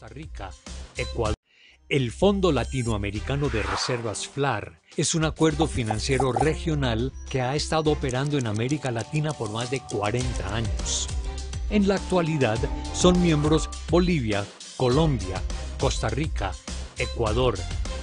Costa Rica, Ecuador. El Fondo Latinoamericano de Reservas FLAR es un acuerdo financiero regional que ha estado operando en América Latina por más de 40 años. En la actualidad son miembros Bolivia, Colombia, Costa Rica, Ecuador,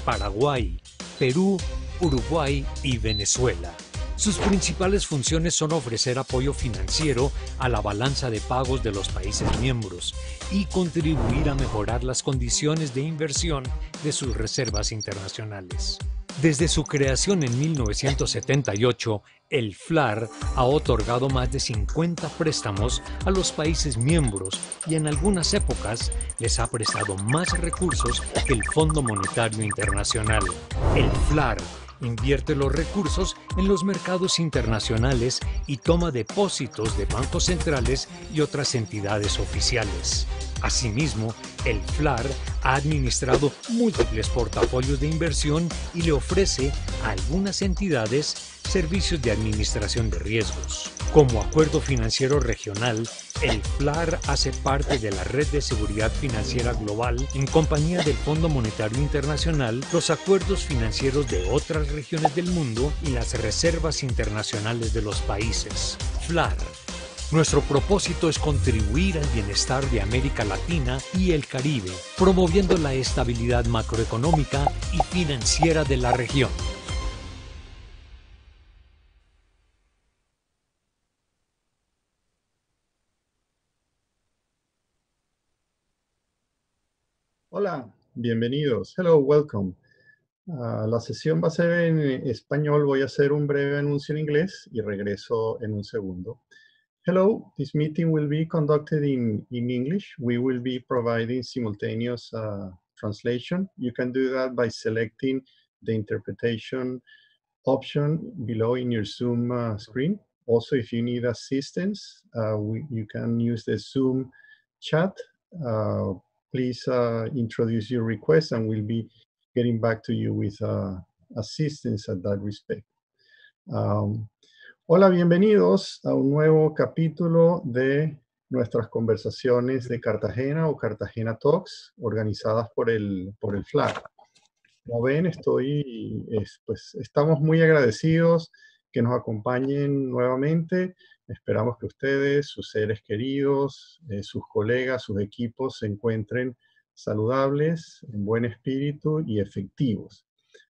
Paraguay, Perú, Uruguay y Venezuela. Sus principales funciones son ofrecer apoyo financiero a la balanza de pagos de los países miembros y contribuir a mejorar las condiciones de inversión de sus reservas internacionales. Desde su creación en 1978, el FLAR ha otorgado más de 50 préstamos a los países miembros y en algunas épocas les ha prestado más recursos que el Fondo Monetario Internacional. El FLAR invierte los recursos en los mercados internacionales y toma depósitos de bancos centrales y otras entidades oficiales. Asimismo, el FLAR ha administrado múltiples portafolios de inversión y le ofrece a algunas entidades servicios de administración de riesgos. Como acuerdo financiero regional, el FLAR hace parte de la Red de Seguridad Financiera Global en compañía del Fondo Monetario Internacional, los acuerdos financieros de otras regiones del mundo y las reservas internacionales de los países. FLAR. Nuestro propósito es contribuir al bienestar de América Latina y el Caribe, promoviendo la estabilidad macroeconómica y financiera de la región. Hola, bienvenidos. Hello, welcome. La sesión va a ser en español. Voy a hacer un breve anuncio en inglés y regreso en un segundo. Hello, this meeting will be conducted in English. We will be providing simultaneous translation. You can do that by selecting the interpretation option below in your Zoom screen. Also, if you need assistance, you can use the Zoom chat. Please introduce your request and we'll be getting back to you with assistance at that respect. Hola, bienvenidos a un nuevo capítulo de nuestras conversaciones de Cartagena o Cartagena Talks, organizadas por el FLAR. Como ven, estamos muy agradecidos que nos acompañen nuevamente. Esperamos que ustedes, sus seres queridos, sus colegas, sus equipos se encuentren saludables, en buen espíritu y efectivos.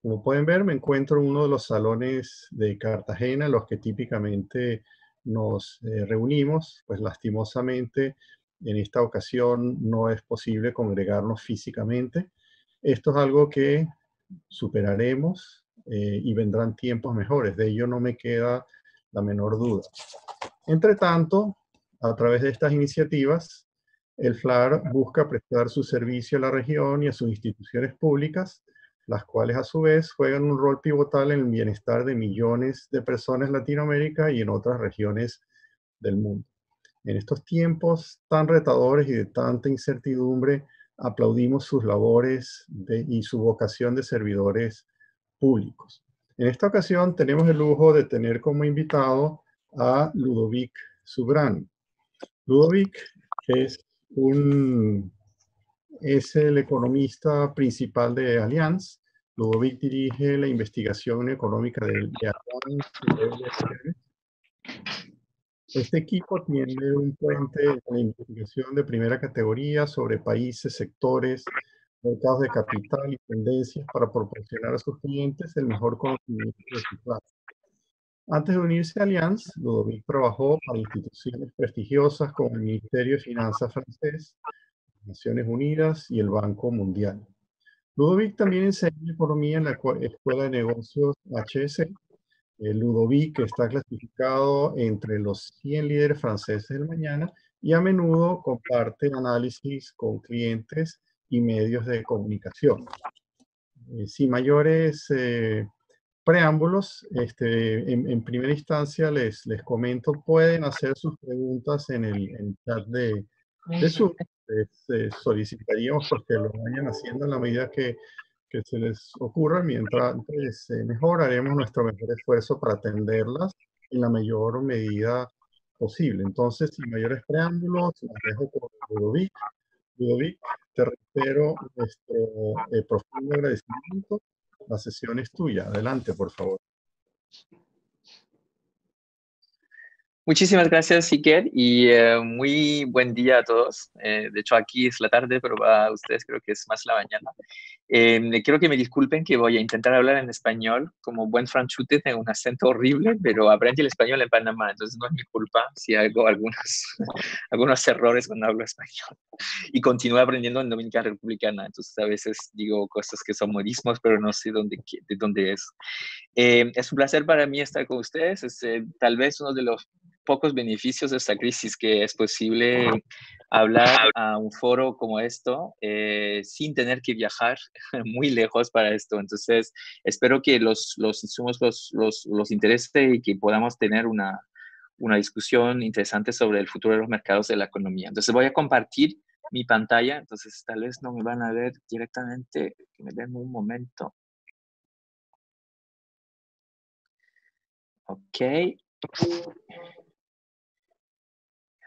Como pueden ver, me encuentro en uno de los salones de Cartagena, en los que típicamente nos reunimos. Pues lastimosamente, en esta ocasión no es posible congregarnos físicamente. Esto es algo que superaremos y vendrán tiempos mejores. De ello no me queda la menor duda. Entre tanto, a través de estas iniciativas, el FLAR busca prestar su servicio a la región y a sus instituciones públicas, las cuales a su vez juegan un rol pivotal en el bienestar de millones de personas en Latinoamérica y en otras regiones del mundo. En estos tiempos tan retadores y de tanta incertidumbre, aplaudimos sus labores y su vocación de servidores públicos. En esta ocasión tenemos el lujo de tener como invitado a Ludovic Subran. Ludovic es el economista principal de Allianz. Ludovic dirige la investigación económica de Allianz. Este equipo tiene un puente de investigación de primera categoría sobre países, sectores, mercados de capital y tendencias para proporcionar a sus clientes el mejor conocimiento de su clase. Antes de unirse a Allianz, Ludovic trabajó para instituciones prestigiosas como el Ministerio de Finanzas francés, Naciones Unidas y el Banco Mundial. Ludovic también enseña economía en la Escuela de Negocios HEC. Ludovic está clasificado entre los 100 líderes franceses del mañana y a menudo comparte análisis con clientes y medios de comunicación. Sin mayores preámbulos, en primera instancia les comento, pueden hacer sus preguntas en el chat de Zoom. Solicitaríamos pues, que lo vayan haciendo en la medida que se les ocurra. Mientras mejor haremos nuestro mejor esfuerzo para atenderlas en la mayor medida posible. Entonces, sin mayores preámbulos, las dejo con Ludovic. Ludovic, Te reitero nuestro profundo agradecimiento. La sesión es tuya. Adelante, por favor. Muchísimas gracias, Iker, y muy buen día a todos. De hecho, aquí es la tarde, pero para ustedes creo que es más la mañana. Quiero que me disculpen que voy a intentar hablar en español. Como buen franchute tengo un acento horrible, pero aprendí el español en Panamá, entonces no es mi culpa si hago algunos errores cuando hablo español. Y continúo aprendiendo en Dominicana Republicana, entonces a veces digo cosas que son modismos, pero no sé de dónde es. Es un placer para mí estar con ustedes. Es tal vez uno de los pocos beneficios de esta crisis que es posible hablar a un foro como esto sin tener que viajar muy lejos para esto. Entonces, espero que los insumos los interese y que podamos tener una discusión interesante sobre el futuro de los mercados de la economía. Entonces, voy a compartir mi pantalla. Entonces, tal vez no me van a ver directamente. Que me den un momento. Ok.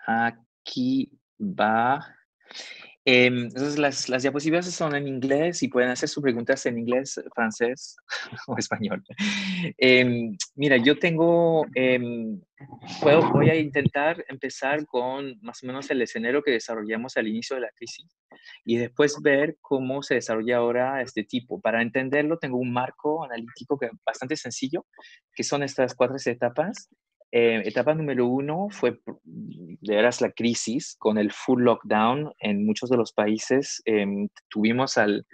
Aquí va. Entonces, las diapositivas son en inglés y pueden hacer sus preguntas en inglés, francés o español. Mira, yo tengo, voy a intentar empezar con más o menos el escenario que desarrollamos al inicio de la crisis y después ver cómo se desarrolla ahora este tipo. Para entenderlo, tengo un marco analítico que es bastante sencillo, que son estas 4 etapas. Etapa número 1 fue de veras la crisis con el full lockdown en muchos de los países. Tuvimos al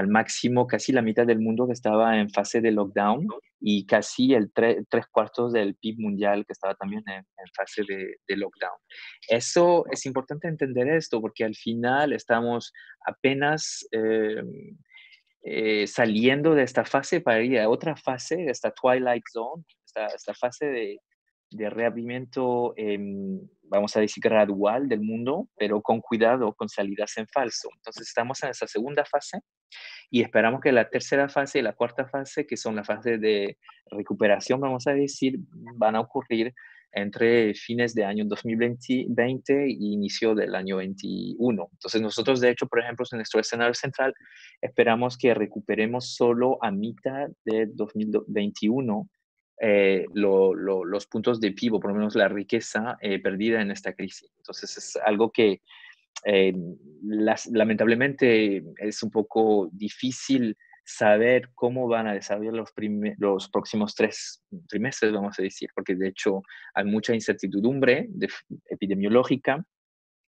máximo casi la mitad del mundo que estaba en fase de lockdown y casi el 3/4 del PIB mundial que estaba también en fase de lockdown. Eso es importante entender esto porque al final estamos apenas saliendo de esta fase para ir a otra fase, esta twilight zone, esta fase de reabrimiento, vamos a decir, gradual del mundo, pero con cuidado, con salidas en falso. Entonces estamos en esa segunda fase y esperamos que la tercera fase y la cuarta fase, que son la fase de recuperación, vamos a decir, van a ocurrir entre fines de año 2020 y inicio del año 21. Entonces nosotros, de hecho, por ejemplo, en nuestro escenario central, esperamos que recuperemos solo a mitad de 2021 los puntos de PIB, o por lo menos la riqueza perdida en esta crisis. Entonces es algo que eh, lamentablemente es un poco difícil saber cómo van a desarrollar los próximos 3 trimestres, vamos a decir, porque de hecho hay mucha incertidumbre epidemiológica,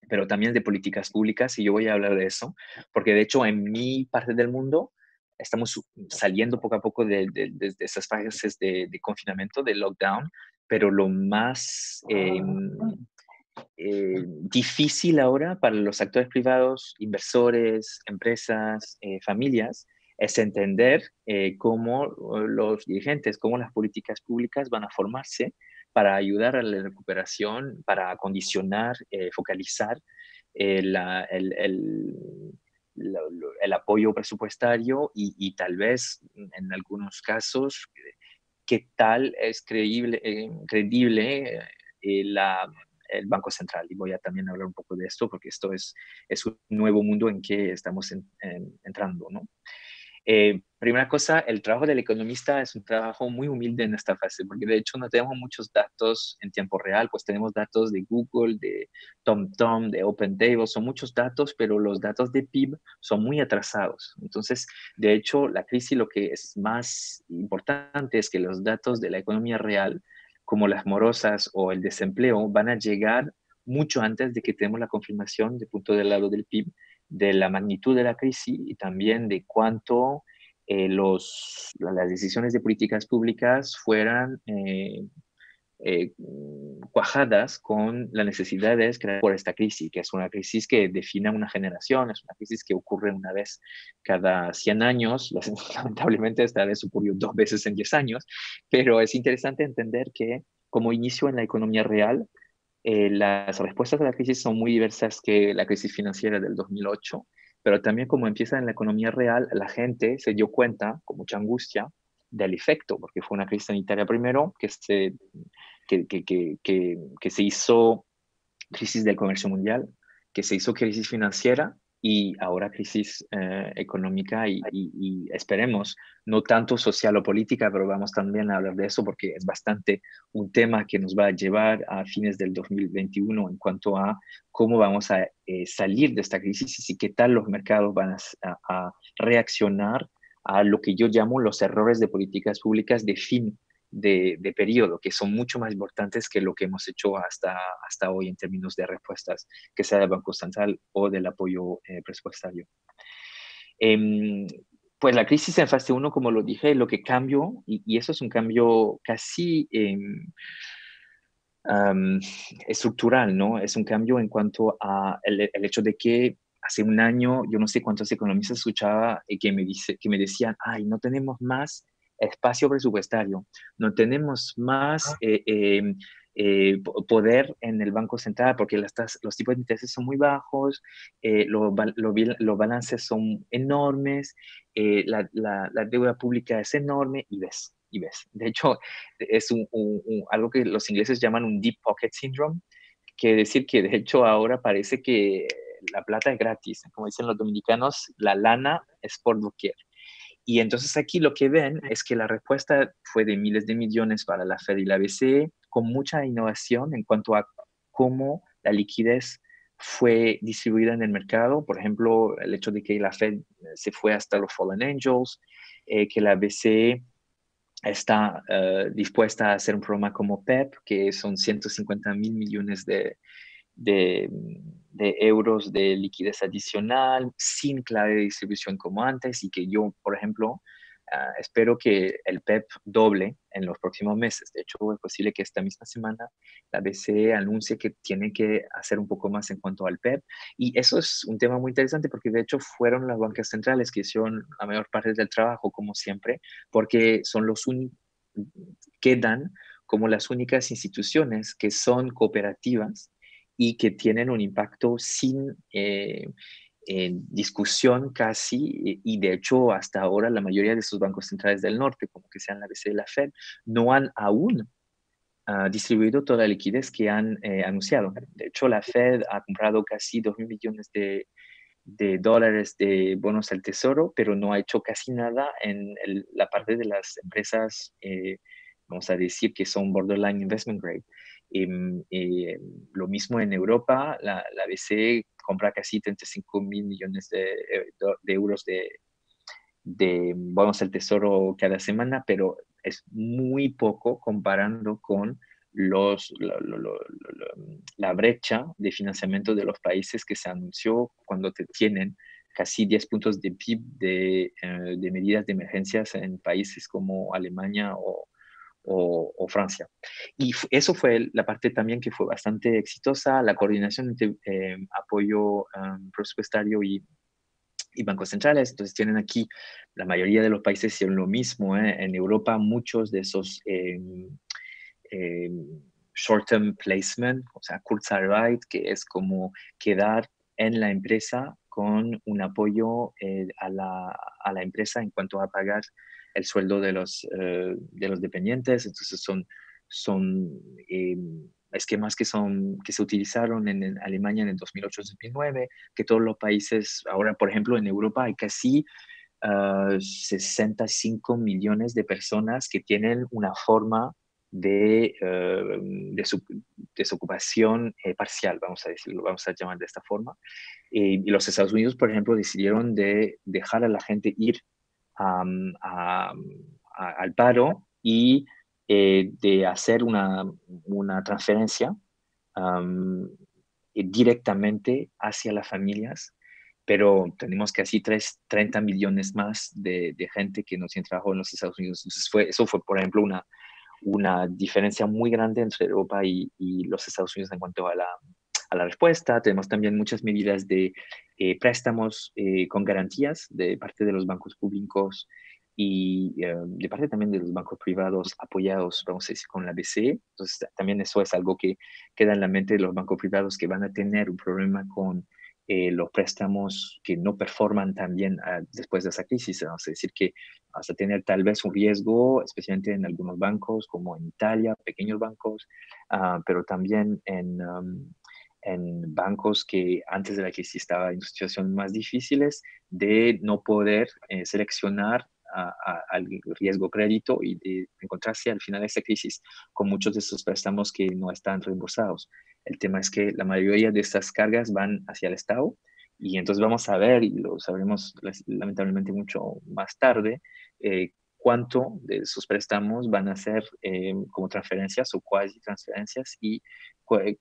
pero también de políticas públicas, y yo voy a hablar de eso, porque de hecho en mi parte del mundo estamos saliendo poco a poco de esas fases de confinamiento, de lockdown, pero lo más difícil ahora para los actores privados, inversores, empresas, familias, es entender cómo los dirigentes, cómo las políticas públicas van a formarse para ayudar a la recuperación, para acondicionar, focalizar el apoyo presupuestario y tal vez en algunos casos qué tal es creíble el Banco Central. Y voy a también hablar un poco de esto porque esto es un nuevo mundo en que estamos entrando, ¿no? Primera cosa, el trabajo del economista es un trabajo muy humilde en esta fase, porque de hecho no tenemos muchos datos en tiempo real, pues tenemos datos de Google, de TomTom, de OpenTable, son muchos datos, pero los datos de PIB son muy atrasados. Entonces, de hecho, la crisis lo que es más importante es que los datos de la economía real, como las morosas o el desempleo, van a llegar mucho antes de que tenemos la confirmación de punto del lado del PIB de la magnitud de la crisis y también de cuánto las decisiones de políticas públicas fueran eh, cuajadas con las necesidades creadas por esta crisis, que es una crisis que define una generación, es una crisis que ocurre una vez cada 100 años, lamentablemente esta vez ocurrió 2 veces en 10 años, pero es interesante entender que como inicio en la economía real, las respuestas a la crisis son muy diversas que la crisis financiera del 2008, pero también como empieza en la economía real, la gente se dio cuenta con mucha angustia del efecto, porque fue una crisis sanitaria primero que se hizo crisis del comercio mundial, que se hizo crisis financiera y ahora crisis económica y esperemos, no tanto social o política, pero vamos también a hablar de eso porque es bastante un tema que nos va a llevar a fines del 2021 en cuanto a cómo vamos a salir de esta crisis y qué tal los mercados van a reaccionar a lo que yo llamo los errores de políticas públicas de fin de periodo, que son mucho más importantes que lo que hemos hecho hasta hoy en términos de respuestas, que sea del Banco Central o del apoyo presupuestario. Em, pues la crisis en fase uno, como lo dije, lo que cambió, y eso es un cambio casi estructural, ¿no? Es un cambio en cuanto a el hecho de que hace un año, yo no sé cuántos economistas escuchaba que me decían, ay, no tenemos más espacio presupuestario, no tenemos más poder en el Banco Central porque los tipos de intereses son muy bajos, los balances son enormes, la deuda pública es enorme y ves, y ves. De hecho, es algo que los ingleses llaman un deep pocket syndrome, que decir que de hecho ahora parece que la plata es gratis, como dicen los dominicanos, la lana es por doquier. Y entonces aquí lo que ven es que la respuesta fue de miles de millones para la Fed y la BCE, con mucha innovación en cuanto a cómo la liquidez fue distribuida en el mercado. Por ejemplo, el hecho de que la Fed se fue hasta los Fallen Angels, que la BCE está dispuesta a hacer un programa como PEP, que son 150.000 millones de, de euros de liquidez adicional, sin clave de distribución como antes, y que yo, por ejemplo, espero que el PEP doble en los próximos meses. De hecho, es posible que esta misma semana la BCE anuncie que tiene que hacer un poco más en cuanto al PEP. Y eso es un tema muy interesante porque de hecho fueron las bancas centrales que hicieron la mayor parte del trabajo, como siempre, porque son los únicos, quedan como las únicas instituciones que son cooperativas y que tienen un impacto sin discusión casi, y de hecho hasta ahora la mayoría de esos bancos centrales del norte, como que sean la BCE y la Fed, no han aún distribuido toda la liquidez que han anunciado. De hecho, la Fed ha comprado casi 2.000 millones de dólares de bonos al tesoro, pero no ha hecho casi nada en la parte de las empresas, vamos a decir, que son borderline investment grade. Lo mismo en Europa, la BCE compra casi 35.000 millones de euros de bonos al tesoro cada semana, pero es muy poco comparando con la brecha de financiamiento de los países que se anunció cuando tienen casi 10 puntos de PIB de medidas de emergencias en países como Alemania o Francia. Y eso fue la parte también que fue bastante exitosa, la coordinación entre apoyo presupuestario y bancos centrales. Entonces tienen aquí, la mayoría de los países hicieron lo mismo. En Europa muchos de esos short-term placement, o sea, Kurzarbeit, que es como quedar en la empresa con un apoyo a la empresa en cuanto a pagar el sueldo de los dependientes. Entonces son esquemas que se utilizaron en Alemania en el 2008-2009, que todos los países, ahora por ejemplo en Europa hay casi 65 millones de personas que tienen una forma de desocupación parcial, vamos a decirlo, vamos a llamar de esta forma. Y los Estados Unidos, por ejemplo, decidieron de dejar a la gente ir al paro y de hacer una transferencia directamente hacia las familias, pero tenemos casi 30 millones más de gente que no tiene trabajo en los Estados Unidos. Entonces eso fue, por ejemplo, una diferencia muy grande entre Europa y los Estados Unidos en cuanto a la respuesta. Tenemos también muchas medidas de préstamos con garantías de parte de los bancos públicos y de parte también de los bancos privados apoyados, vamos a decir, con la BCE. Entonces, también eso es algo que queda en la mente de los bancos privados que van a tener un problema con los préstamos que no performan tan bien después de esa crisis. Vamos a decir que vas a tener tal vez un riesgo, especialmente en algunos bancos, como en Italia, pequeños bancos, pero también en bancos que antes de la crisis estaban en situaciones más difíciles de no poder seleccionar al riesgo crédito y de encontrarse al final de esta crisis con muchos de esos préstamos que no están reembolsados. El tema es que la mayoría de estas cargas van hacia el Estado y entonces vamos a ver, y lo sabremos lamentablemente mucho más tarde, cuánto de esos préstamos van a ser como transferencias o cuasi transferencias y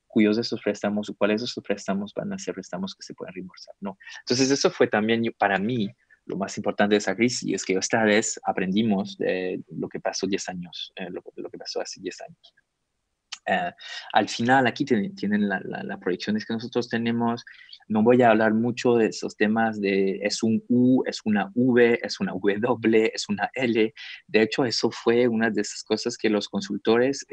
cuyos de esos préstamos o cuáles de esos préstamos van a ser préstamos que se pueden reembolsar, ¿no? Entonces eso fue también para mí lo más importante de esa crisis, es que esta vez aprendimos de lo que pasó 10 años, lo que pasó hace 10 años. Al final, aquí tienen las proyecciones que nosotros tenemos. No voy a hablar mucho de esos temas de es un U, es una V, es una W, es una L. De hecho, eso fue una de esas cosas que los consultores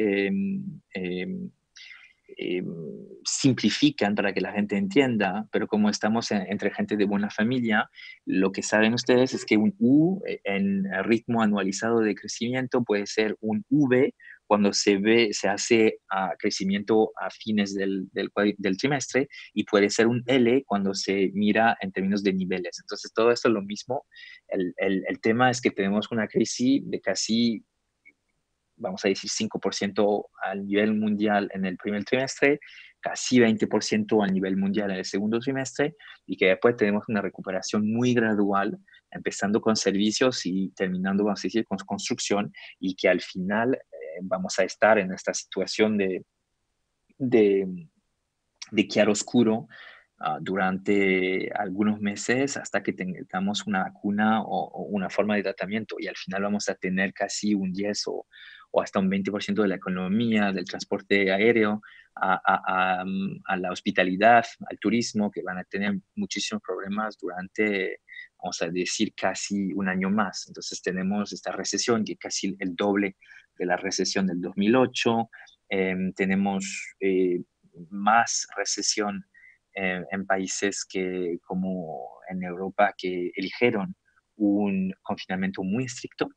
simplifican para que la gente entienda, pero como estamos entre gente de buena familia, lo que saben ustedes es que un U en ritmo anualizado de crecimiento puede ser un V cuando se hace crecimiento a fines del trimestre y puede ser un L cuando se mira en términos de niveles. Entonces, todo esto es lo mismo. El tema es que tenemos una crisis de casi, vamos a decir, 5% al nivel mundial en el primer trimestre, casi 20% al nivel mundial en el segundo trimestre, y que después tenemos una recuperación muy gradual, empezando con servicios y terminando, vamos a decir, con construcción, y que al final vamos a estar en esta situación de, de chiaroscuro durante algunos meses hasta que tengamos una vacuna o una forma de tratamiento y al final vamos a tener casi un 10 o hasta un 20% de la economía, del transporte aéreo, a la hospitalidad, al turismo, que van a tener muchísimos problemas durante, vamos a decir, casi un año más. Entonces tenemos esta recesión que es casi el doble de la recesión del 2008. Tenemos más recesión en países que, como en Europa, que eligieron un confinamiento muy estricto.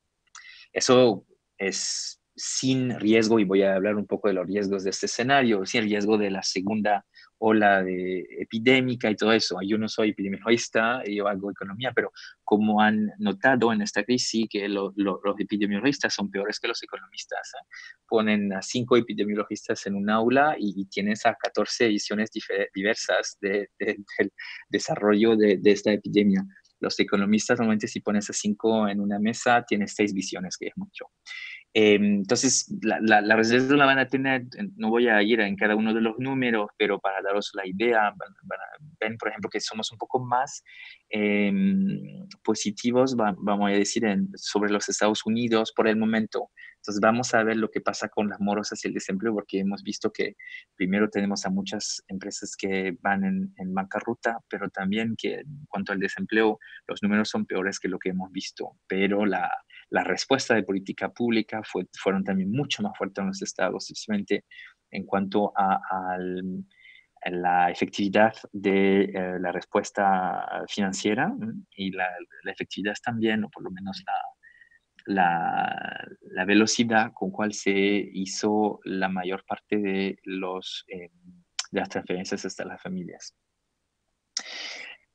Eso es sin riesgo, y voy a hablar un poco de los riesgos de este escenario, sin riesgo de la segunda ola de epidémica y todo eso. Yo no soy epidemiologista, yo hago economía, pero como han notado en esta crisis que los epidemiologistas son peores que los economistas. Ponen a 5 epidemiologistas en un aula y tienes a 14 visiones diversas del desarrollo de esta epidemia. Los economistas normalmente si pones a 5 en una mesa, tienes 6 visiones, que es mucho. Entonces, la recesión la van a tener, no voy a ir en cada uno de los números, pero para daros la idea, ven, por ejemplo, que somos un poco más positivos, vamos a decir, sobre los Estados Unidos por el momento. Entonces, vamos a ver lo que pasa con las moros hacia el desempleo, porque hemos visto que primero tenemos a muchas empresas que van en bancarrota, pero también que en cuanto al desempleo, los números son peores que lo que hemos visto, pero la respuesta de política pública fueron también mucho más fuertes en los estados, especialmente en cuanto a la efectividad de la respuesta financiera y la efectividad también, o por lo menos la velocidad con cual se hizo la mayor parte de las transferencias hasta las familias.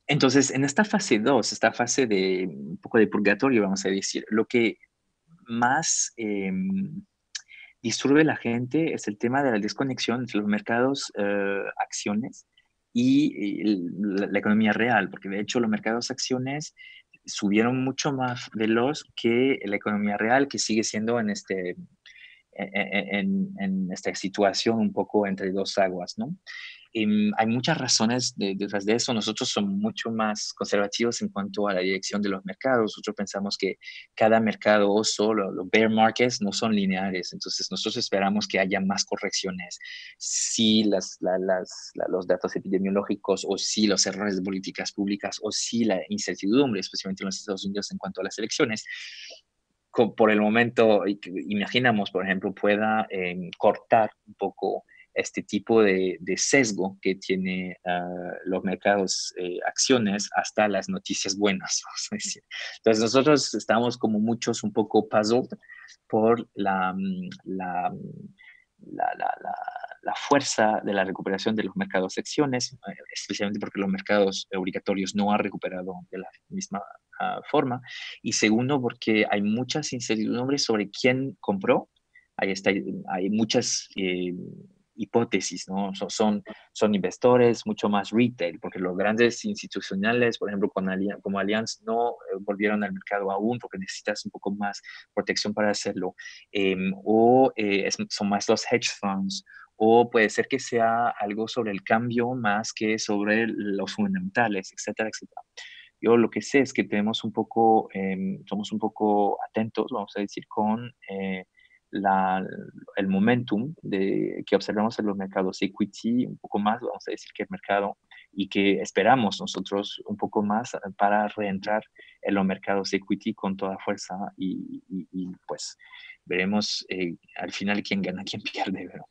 Entonces, en esta fase 2, esta fase de un poco de purgatorio, vamos a decir, lo que más disturbe a la gente es el tema de la desconexión entre los mercados acciones y la economía real, porque de hecho los mercados acciones subieron mucho más veloz que la economía real, que sigue siendo en esta situación un poco entre dos aguas, ¿no? Hay muchas razones detrás de eso. Nosotros somos mucho más conservativos en cuanto a la dirección de los mercados. Nosotros pensamos que cada mercado oso, los bear markets, no son lineares. Entonces, nosotros esperamos que haya más correcciones si los datos epidemiológicos o si los errores de políticas públicas o si la incertidumbre, especialmente en los Estados Unidos en cuanto a las elecciones, por el momento, imaginamos, por ejemplo, pueda cortar un poco este tipo de sesgo que tiene los mercados acciones hasta las noticias buenas, vamos a decir. Entonces nosotros estamos como muchos un poco puzzled por la la fuerza de la recuperación de los mercados de acciones, especialmente porque los mercados obligatorios no han recuperado de la misma forma. Y segundo, porque hay muchas incertidumbres sobre quién compró. Hay muchas hipótesis, ¿no? Son inversores mucho más retail, porque los grandes institucionales, por ejemplo, como Allianz, no volvieron al mercado aún porque necesitas un poco más protección para hacerlo. Son más los hedge funds, o puede ser que sea algo sobre el cambio más que sobre los fundamentales, etcétera, etcétera. Yo lo que sé es que somos un poco atentos, vamos a decir, con el momentum que observamos en los mercados equity, un poco más, vamos a decir, que el mercado, y que esperamos nosotros un poco más para reentrar en los mercados equity con toda fuerza y pues veremos al final quién gana, quién pierde, ¿verdad?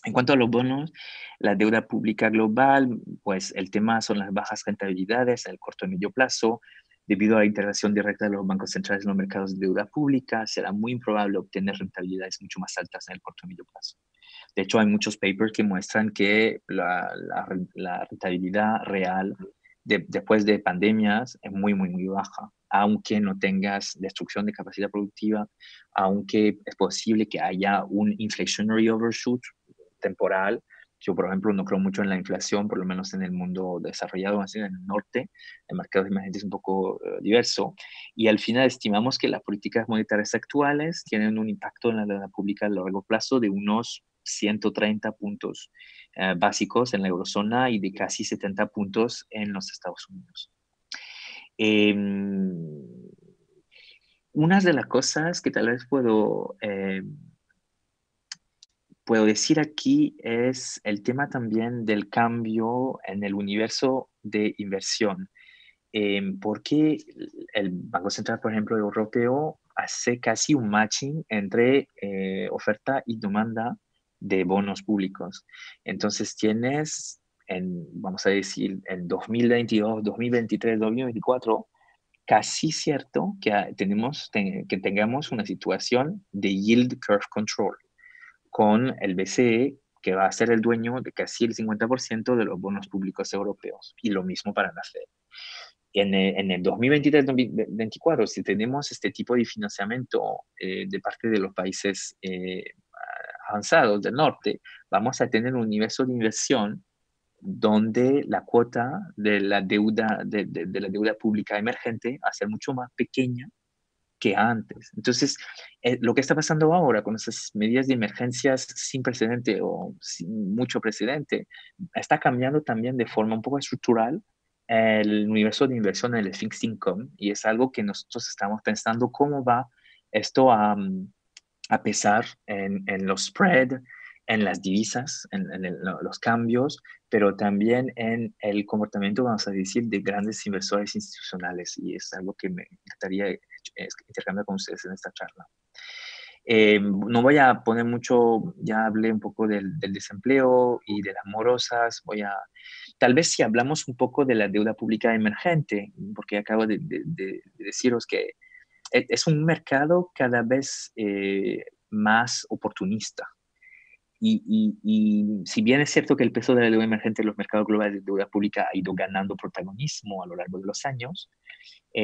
En cuanto a los bonos, la deuda pública global, pues el tema son las bajas rentabilidades en el corto y medio plazo. Debido a la integración directa de los bancos centrales en los mercados de deuda pública, será muy improbable obtener rentabilidades mucho más altas en el corto y medio plazo. De hecho, hay muchos papers que muestran que la rentabilidad real después de pandemias es muy, muy, muy baja, aunque no tengas destrucción de capacidad productiva, aunque es posible que haya un inflationary overshoot temporal. Yo, por ejemplo, no creo mucho en la inflación, por lo menos en el mundo desarrollado, así en el norte. El mercado de emergentes es un poco diverso. Y al final estimamos que las políticas monetarias actuales tienen un impacto en la deuda pública a largo plazo de unos 130 puntos básicos en la eurozona y de casi 70 puntos en los Estados Unidos. Una de las cosas que tal vez puedo decir aquí es el tema también del cambio en el universo de inversión. Porque el Banco Central, por ejemplo, europeo, hace casi un matching entre oferta y demanda de bonos públicos. Entonces tienes, vamos a decir, en 2022, 2023, 2024, casi cierto que que tengamos una situación de yield curve control con el BCE, que va a ser el dueño de casi el 50% de los bonos públicos europeos, y lo mismo para la Fed. En el 2023-2024, si tenemos este tipo de financiamiento de parte de los países avanzados del norte, vamos a tener un universo de inversión donde la cuota de la deuda, de la deuda pública emergente va a ser mucho más pequeña que antes. Entonces, lo que está pasando ahora con esas medidas de emergencias sin precedente o sin mucho precedente, está cambiando también de forma un poco estructural el universo de inversión en el fixed income, y es algo que nosotros estamos pensando cómo va esto a pesar en los spread, en las divisas, los cambios, pero también en el comportamiento, vamos a decir, de grandes inversores institucionales. Y es algo que me encantaría intercambiar con ustedes en esta charla. No voy a poner mucho, ya hablé un poco del desempleo y de las morosas. Tal vez si hablamos un poco de la deuda pública emergente, porque acabo de deciros que es un mercado cada vez más oportunista. Y si bien es cierto que el peso de la deuda emergente en los mercados globales de deuda pública ha ido ganando protagonismo a lo largo de los años,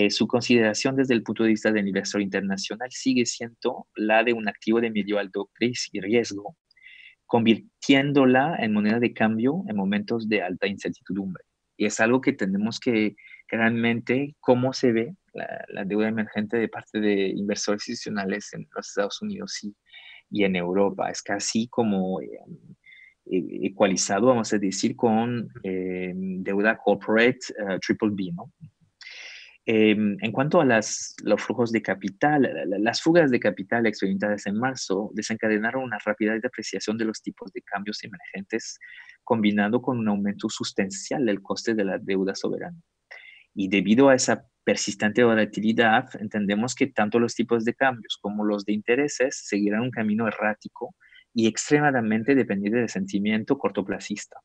su consideración desde el punto de vista del inversor internacional sigue siendo la de un activo de medio alto riesgo, convirtiéndola en moneda de cambio en momentos de alta incertidumbre. Y es algo que tenemos que realmente, cómo se ve la deuda emergente de parte de inversores institucionales en los Estados Unidos y en Europa. Es casi como ecualizado, vamos a decir, con deuda corporate triple B, ¿no? En cuanto a los flujos de capital, las fugas de capital experimentadas en marzo desencadenaron una rápida depreciación de los tipos de cambios emergentes, combinado con un aumento sustancial del coste de la deuda soberana. Y debido a esa persistente volatilidad, entendemos que tanto los tipos de cambios como los de intereses seguirán un camino errático y extremadamente dependiente del sentimiento cortoplacista.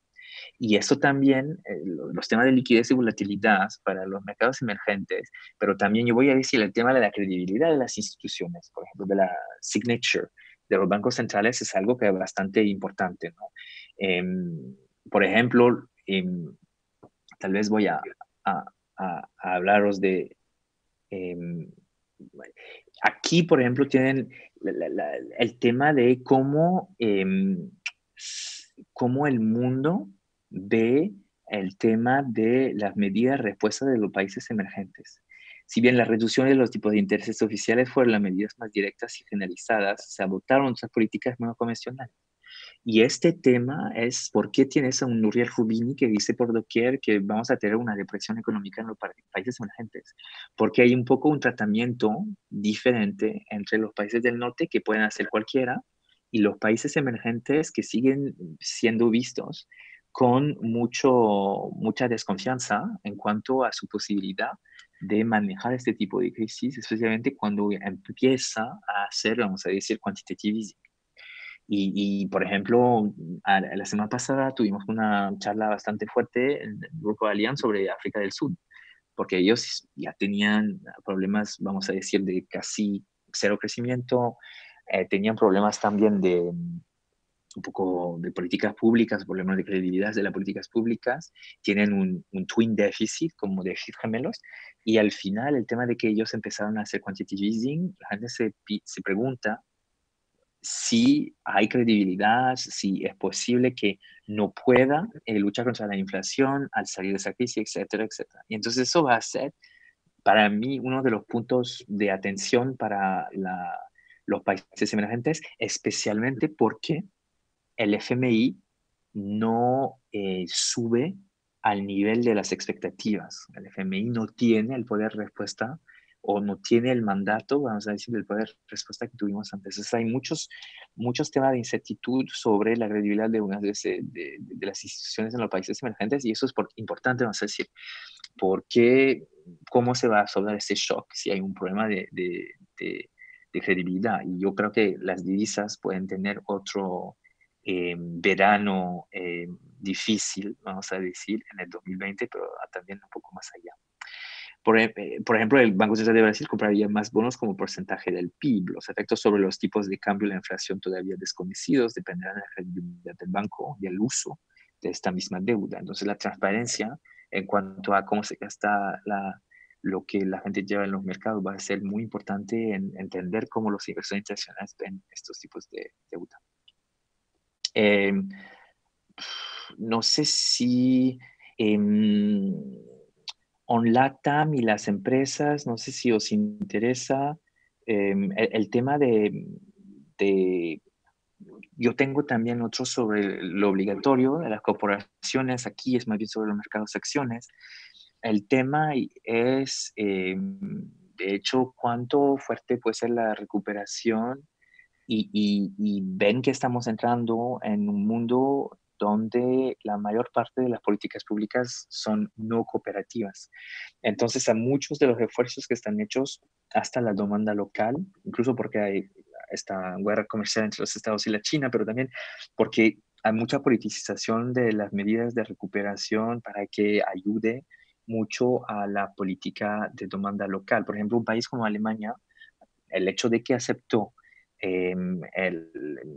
Y esto también, los temas de liquidez y volatilidad para los mercados emergentes, pero también yo voy a decir el tema de la credibilidad de las instituciones, por ejemplo, de la Signature, los bancos centrales es algo que es bastante importante, ¿no? Por ejemplo, tal vez voy a, a hablaros de... aquí, por ejemplo, tienen el tema de cómo el mundo ve el tema de las medidas de respuesta de los países emergentes. Si bien la reducción de los tipos de intereses oficiales fueron las medidas más directas y generalizadas, se adoptaron otras políticas menos convencionales. Y este tema es por qué tienes a un Nuriel Rubini que dice por doquier que vamos a tener una depresión económica en los países emergentes. Porque hay un poco un tratamiento diferente entre los países del norte, que pueden hacer cualquiera, y los países emergentes que siguen siendo vistos con mucha desconfianza en cuanto a su posibilidad de manejar este tipo de crisis, especialmente cuando empieza a hacer, vamos a decir, quantitative easing. Por ejemplo, la semana pasada tuvimos una charla bastante fuerte en el grupo de Allianz sobre África del Sur, porque ellos ya tenían problemas, vamos a decir, de casi cero crecimiento, tenían problemas también de un poco de políticas públicas, problemas de credibilidad de las políticas públicas, tienen un twin deficit, como déficit gemelos, y al final el tema de que ellos empezaron a hacer quantitative easing, la gente se pregunta si hay credibilidad, si es posible que no pueda luchar contra la inflación al salir de esa crisis, etcétera, etcétera. Y entonces eso va a ser, para mí, uno de los puntos de atención para los países emergentes, especialmente porque el FMI no sube al nivel de las expectativas. El FMI no tiene el poder de respuesta o no tiene el mandato, vamos a decir, el poder de respuesta que tuvimos antes. Entonces hay muchos temas de incertidumbre sobre la credibilidad de unas de las instituciones en los países emergentes y eso es importante, vamos a decir, porque cómo se va a absorber ese shock si hay un problema de credibilidad. Y yo creo que las divisas pueden tener otro verano difícil, vamos a decir, en el 2020, pero también un poco más allá. Por ejemplo, el Banco Central de Brasil compraría más bonos como porcentaje del PIB. Los efectos sobre los tipos de cambio y la inflación todavía desconocidos dependerán de la credibilidad del banco y el uso de esta misma deuda. Entonces, la transparencia en cuanto a cómo se gasta lo que la gente lleva en los mercados va a ser muy importante en entender cómo los inversores internacionales ven estos tipos de deuda. Eh, no sé si OnLatam y las empresas, no sé si os interesa el tema de, yo tengo también otro sobre lo obligatorio de las corporaciones, aquí es más bien sobre los mercados de acciones. El tema es, de hecho, cuánto fuerte puede ser la recuperación y ven que estamos entrando en un mundo donde la mayor parte de las políticas públicas son no cooperativas. Entonces, a muchos de los esfuerzos que están hechos hasta la demanda local, incluso porque hay esta guerra comercial entre los Estados y la China, pero también porque hay mucha politización de las medidas de recuperación para que ayude mucho a la política de demanda local. Por ejemplo, un país como Alemania, el hecho de que aceptó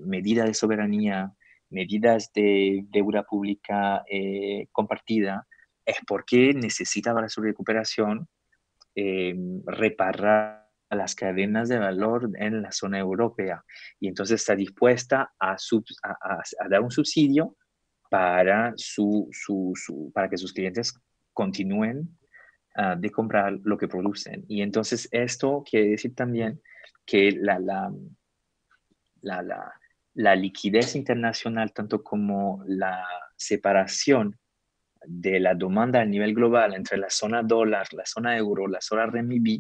medidas de soberanía, medidas de deuda pública compartida, es porque necesita para su recuperación reparar las cadenas de valor en la zona europea. Y entonces está dispuesta a dar un subsidio para, para que sus clientes continúen de comprar lo que producen. Y entonces esto quiere decir también que la liquidez internacional, tanto como la separación de la demanda a nivel global entre la zona dólar, la zona euro, la zona renminbi,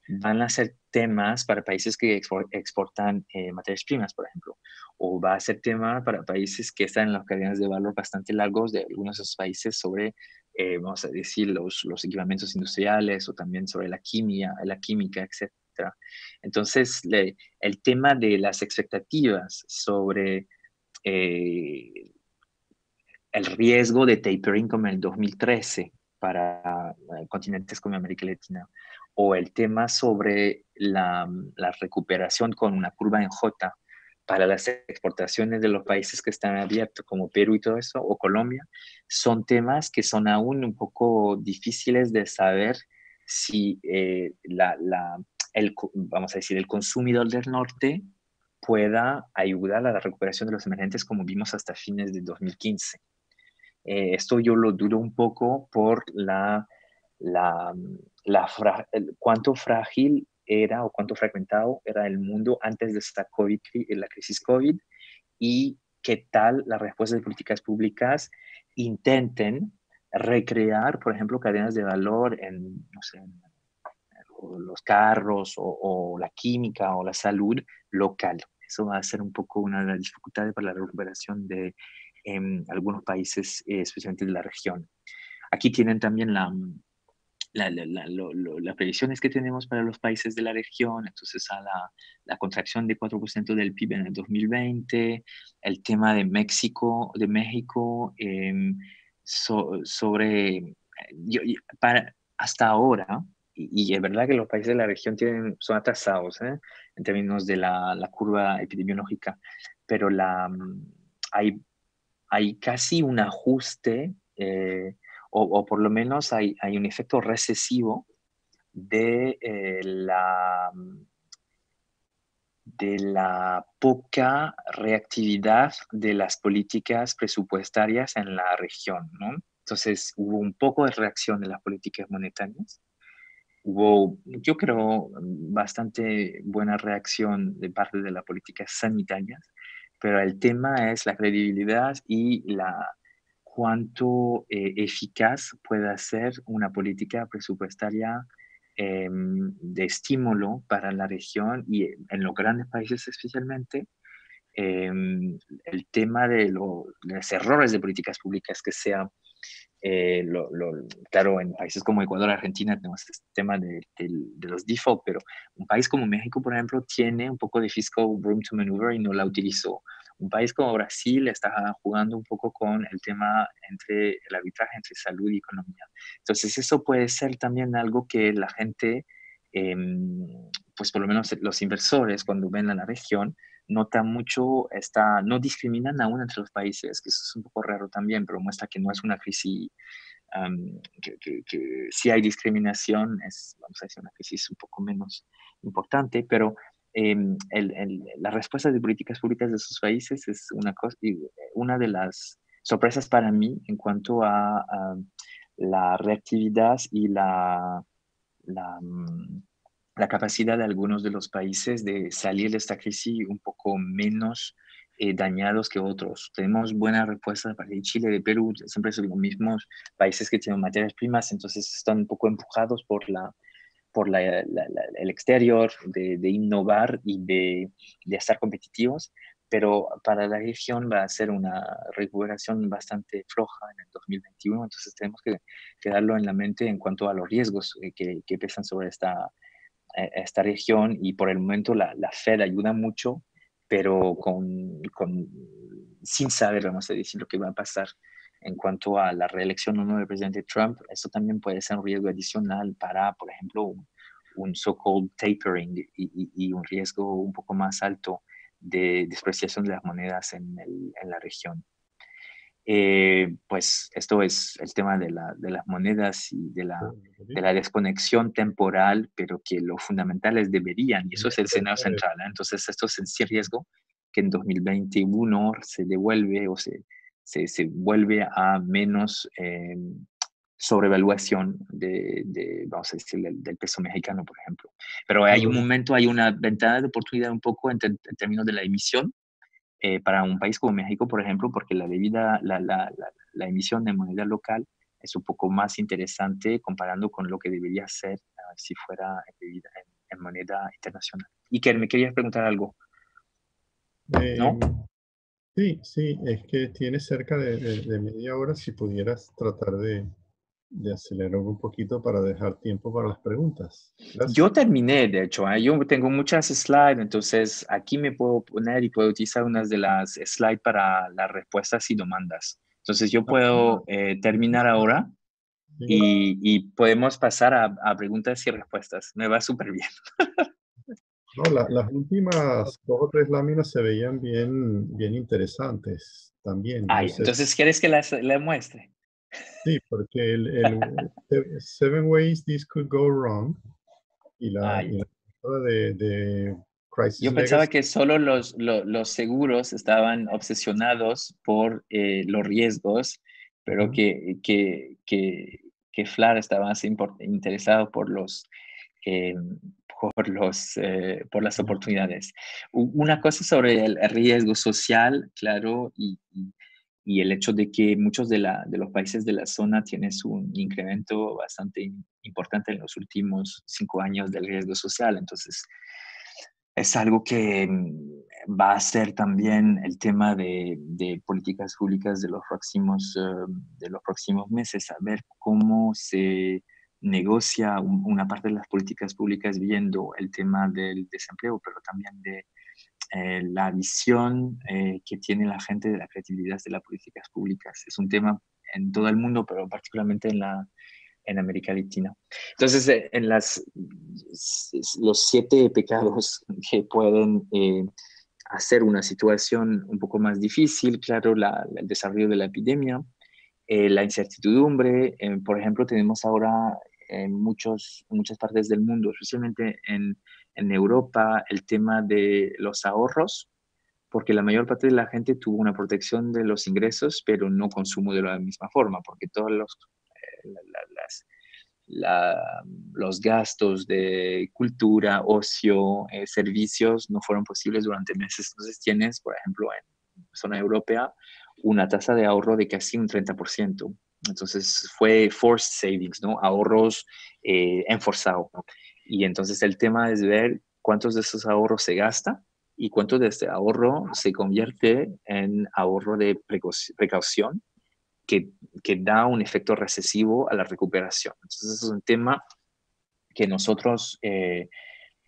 van a ser temas para países que exportan materias primas, por ejemplo, o va a ser tema para países que están en las cadenas de valor bastante largos de algunos de esos países sobre, vamos a decir, los equipamientos industriales o también sobre la química, etc. Entonces, el tema de las expectativas sobre el riesgo de tapering como en el 2013 para continentes como América Latina, o el tema sobre la recuperación con una curva en J para las exportaciones de los países que están abiertos, como Perú y todo eso, o Colombia, son temas que son aún un poco difíciles de saber si vamos a decir, el consumidor del norte pueda ayudar a la recuperación de los emergentes como vimos hasta fines de 2015. Esto yo lo dudo un poco por la, cuánto frágil era o cuánto fragmentado era el mundo antes de esta la crisis COVID y qué tal las respuestas de políticas públicas intenten recrear, por ejemplo, cadenas de valor en, no sé, en los carros o la química o la salud local. Eso va a ser un poco una de las dificultades para la recuperación de algunos países, especialmente de la región. Aquí tienen también las previsiones que tenemos para los países de la región, entonces a la contracción de 4% del PIB en el 2020, el tema de México, sobre, hasta ahora, y es verdad que los países de la región son atrasados en términos de la curva epidemiológica, pero hay, hay casi un ajuste, o por lo menos hay un efecto recesivo de, de la poca reactividad de las políticas presupuestarias en la región, ¿no? Entonces hubo un poco de reacción de las políticas monetarias, hubo, yo creo, bastante buena reacción de parte de las políticas sanitarias, pero el tema es la credibilidad y cuánto eficaz puede ser una política presupuestaria de estímulo para la región y en los grandes países especialmente. El tema de los errores de políticas públicas que sea claro, en países como Ecuador, Argentina, tenemos este tema de los default, pero un país como México, por ejemplo, tiene un poco de fiscal room to maneuver y no la utilizó. Un país como Brasil está jugando un poco con el tema entre el arbitraje entre salud y economía. Entonces, eso puede ser también algo que la gente, pues por lo menos los inversores, cuando ven a la región, nota mucho, no discriminan aún entre los países, que eso es un poco raro también, pero muestra que no es una crisis, que si hay discriminación, vamos a decir, una crisis un poco menos importante, pero la respuesta de políticas públicas de esos países es una de las sorpresas para mí en cuanto a la reactividad y la, mm, la capacidad de algunos de los países de salir de esta crisis un poco menos dañados que otros. Tenemos buenas respuestas para Chile, de Perú, siempre son los mismos países que tienen materias primas, entonces están un poco empujados por el exterior, de innovar y de estar competitivos, pero para la región va a ser una recuperación bastante floja en el 2021, entonces tenemos que darlo en la mente en cuanto a los riesgos que pesan sobre esta región y por el momento la Fed ayuda mucho, pero sin saber, vamos a decir, lo que va a pasar en cuanto a la reelección o no del presidente Trump. Esto también puede ser un riesgo adicional para, por ejemplo, un so-called tapering y un riesgo un poco más alto de despreciación de las monedas en la región. Pues esto es el tema de las monedas y de la desconexión temporal, pero que los fundamentales deberían, y eso es el escenario central. Entonces, esto es el riesgo que en 2021 se devuelve o se vuelve a menos sobrevaluación vamos a decir, del peso mexicano, por ejemplo. Pero hay un momento, hay una ventana de oportunidad un poco en términos de la emisión, para un país como México, por ejemplo, porque la emisión de moneda local es un poco más interesante comparando con lo que debería ser si fuera en moneda internacional. Y que me querías preguntar algo, ¿no? Sí, sí, es que tienes cerca de media hora. Si pudieras tratar de acelerar un poquito para dejar tiempo para las preguntas. Gracias. Yo terminé, de hecho, yo tengo muchas slides, entonces aquí me puedo poner y puedo utilizar unas de las slides para las respuestas y demandas. Entonces yo puedo terminar ahora y podemos pasar a preguntas y respuestas. Me va súper bien. No, las últimas dos o tres láminas se veían bien, bien interesantes también. No Ay, sé, entonces, ¿quieres que le muestre? sí, porque Seven Ways This Could Go Wrong Ay, y la otra de Crisis yo pensaba Legacy. que solo los seguros estaban obsesionados por los riesgos, pero Ujú. que Flar estaba más interesado eh, por las oportunidades. Una cosa sobre el riesgo social, claro, y el hecho de que muchos de los países de la zona tienen un incremento bastante importante en los últimos 5 años del riesgo social. Entonces, es algo que va a ser también el tema de políticas públicas de los próximos meses, a ver cómo se negocia una parte de las políticas públicas viendo el tema del desempleo, pero también de la visión que tiene la gente de la creatividad de las políticas públicas. Es un tema en todo el mundo, pero particularmente en América Latina. Entonces, los 7 pecados que pueden hacer una situación un poco más difícil, claro, el desarrollo de la epidemia, la incertidumbre. Por ejemplo, tenemos ahora en muchas partes del mundo, especialmente en Europa, el tema de los ahorros, porque la mayor parte de la gente tuvo una protección de los ingresos, pero no consumo de la misma forma, porque todos las, la, los gastos de cultura, ocio, servicios no fueron posibles durante meses. Entonces tienes, por ejemplo, en zona europea, una tasa de ahorro de casi un 30%. Entonces fue forced savings, ¿no? Ahorros enforzados. Y entonces el tema es ver cuántos de esos ahorros se gasta y cuánto de este ahorro se convierte en ahorro de precaución que, que da un efecto recesivo a la recuperación. Entonces es un tema que nosotros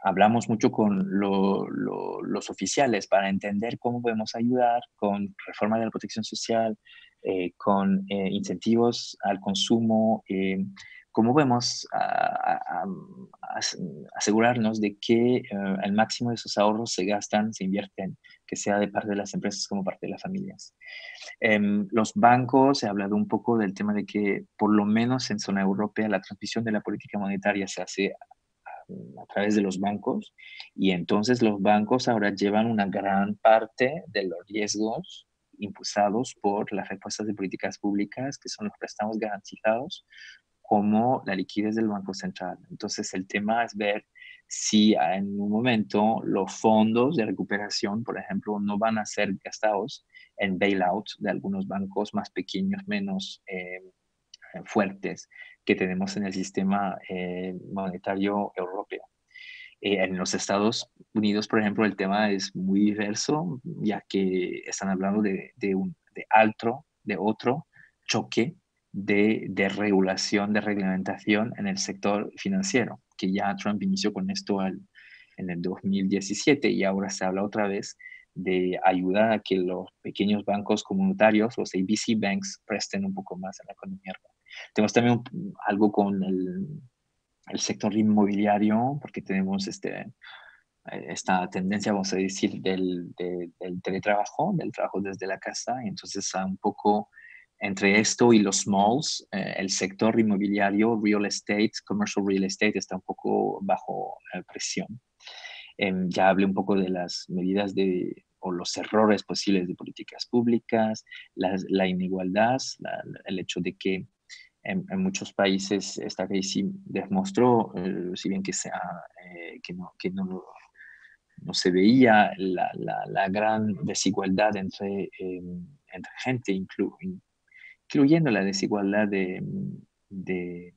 hablamos mucho con los oficiales para entender cómo podemos ayudar con reforma de la protección social, con incentivos al consumo, cómo podemos asegurarnos de que el máximo de esos ahorros se gastan, se invierten, que sea de parte de las empresas como parte de las familias. Los bancos, he hablado un poco del tema de que por lo menos en zona europea la transmisión de la política monetaria se hace a través de los bancos y entonces los bancos ahora llevan una gran parte de los riesgos impulsados por las respuestas de políticas públicas, que son los préstamos garantizados, como la liquidez del Banco Central. Entonces el tema es ver si en un momento los fondos de recuperación, por ejemplo, no van a ser gastados en bailout de algunos bancos más pequeños, menos fuertes que tenemos en el sistema monetario europeo. En los Estados Unidos, por ejemplo, el tema es muy diverso, ya que están hablando de otro choque de regulación, de reglamentación en el sector financiero, que ya Trump inició con esto en el 2017 y ahora se habla otra vez de ayudar a que los pequeños bancos comunitarios, los ABC Banks, presten un poco más a la economía real. Tenemos también algo con el sector inmobiliario, porque tenemos esta tendencia, vamos a decir, del teletrabajo, del trabajo desde la casa, y entonces un poco entre esto y los malls, el sector inmobiliario, real estate, commercial real estate, está un poco bajo presión. Ya hablé un poco de las medidas o los errores posibles de políticas públicas, la inigualdad, el hecho de que en muchos países esta crisis demostró, si bien que no se veía la gran desigualdad entre gente, incluyendo la desigualdad de, de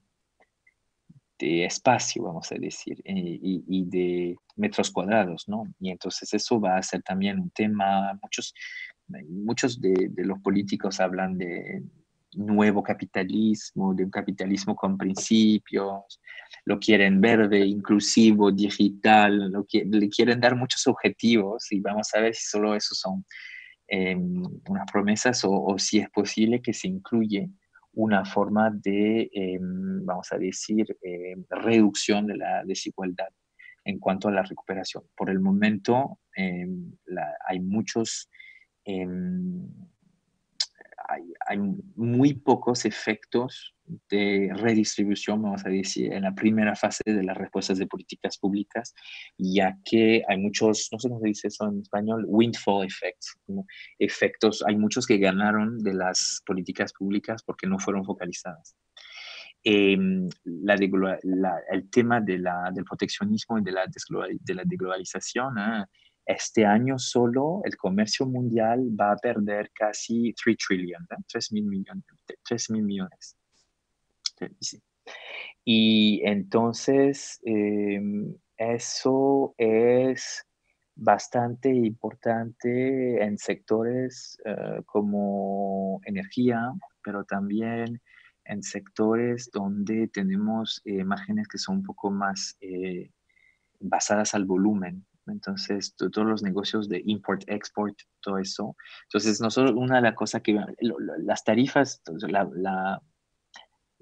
espacio, vamos a decir, y de metros cuadrados, ¿no? Y entonces eso va a ser también un tema, muchos de los políticos hablan de nuevo capitalismo, de un capitalismo con principios, lo quieren verde, inclusivo, digital, le quieren dar muchos objetivos y vamos a ver si solo esos son unas promesas o si es posible que se incluye una forma de, vamos a decir, reducción de la desigualdad en cuanto a la recuperación. Por el momento hay muchos, hay muy pocos efectos de redistribución, vamos a decir, en la primera fase de las respuestas de políticas públicas, ya que hay muchos, no sé cómo se dice eso en español, windfall effects, como efectos, hay muchos que ganaron de las políticas públicas porque no fueron focalizadas. El tema del proteccionismo y de la deglobalización, este año solo el comercio mundial va a perder casi 3 trillion, 3 mil millones. Sí. Y entonces eso es bastante importante en sectores como energía, pero también en sectores donde tenemos márgenes que son un poco más basadas al volumen. Entonces, todos los negocios de import-export, todo eso. Entonces, nosotros, una de las cosas que las tarifas,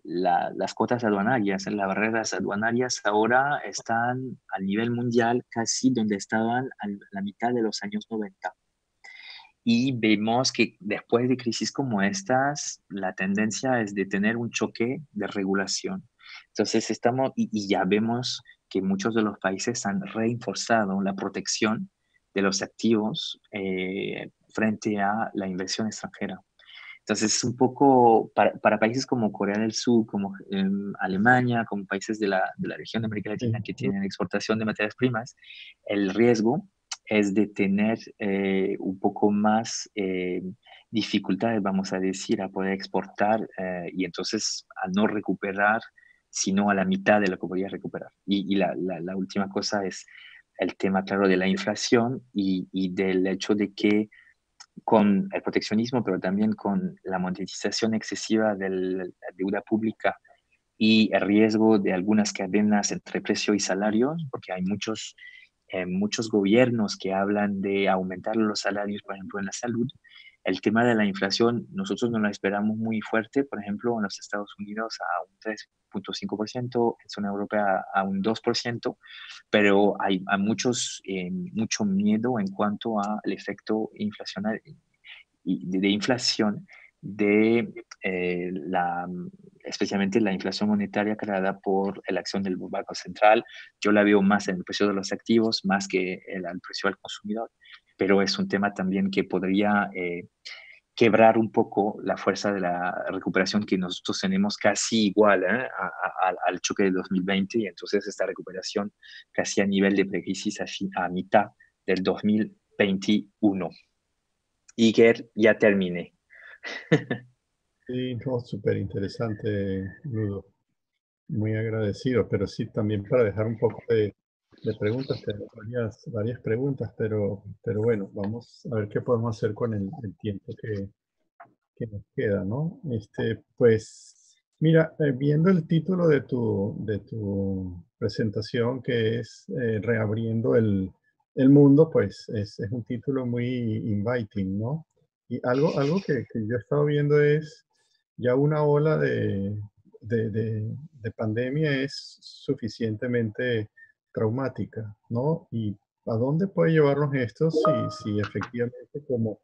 las cuotas aduanarias, las barreras aduanarias ahora están a nivel mundial casi donde estaban a la mitad de los años 90. Y vemos que después de crisis como estas, la tendencia es de tener un choque de regulación. Entonces estamos, y ya vemos que muchos de los países han reforzado la protección de los activos frente a la inversión extranjera. Entonces, es un poco para países como Corea del Sur, como Alemania, como países de la región de América Latina que tienen exportación de materias primas, el riesgo es de tener un poco más dificultades, vamos a decir, a poder exportar y entonces a no recuperar, sino a la mitad de lo que podría recuperar. Y la última cosa es el tema, claro, de la inflación y del hecho de que con el proteccionismo, pero también con la monetización excesiva de la deuda pública y el riesgo de algunas cadenas entre precio y salarios, porque hay muchos gobiernos que hablan de aumentar los salarios, por ejemplo, en la salud. El tema de la inflación, nosotros no la esperamos muy fuerte, por ejemplo, en los Estados Unidos a un 3,5%, en zona europea a un 2%, pero hay mucho miedo en cuanto al efecto inflacionario y de inflación de especialmente la inflación monetaria creada por la acción del Banco Central. Yo la veo más en el precio de los activos, más que el precio al consumidor, pero es un tema también que podría quebrar un poco la fuerza de la recuperación que nosotros tenemos casi igual al choque de 2020 y entonces esta recuperación casi a nivel de precrisis a mitad del 2021. Iker, ya terminé. Sí, no, súper interesante, Ludo. Muy agradecido, pero sí, también para dejar un poco de preguntas, tenemos varias preguntas, pero bueno, vamos a ver qué podemos hacer con el tiempo que nos queda, ¿no? Pues, mira, viendo el título de tu presentación, que es Reabriendo el mundo, pues es un título muy inviting, ¿no? Y algo que yo he estado viendo es ya una ola de pandemia es suficientemente traumática, ¿no? ¿Y a dónde puede llevarnos esto si efectivamente como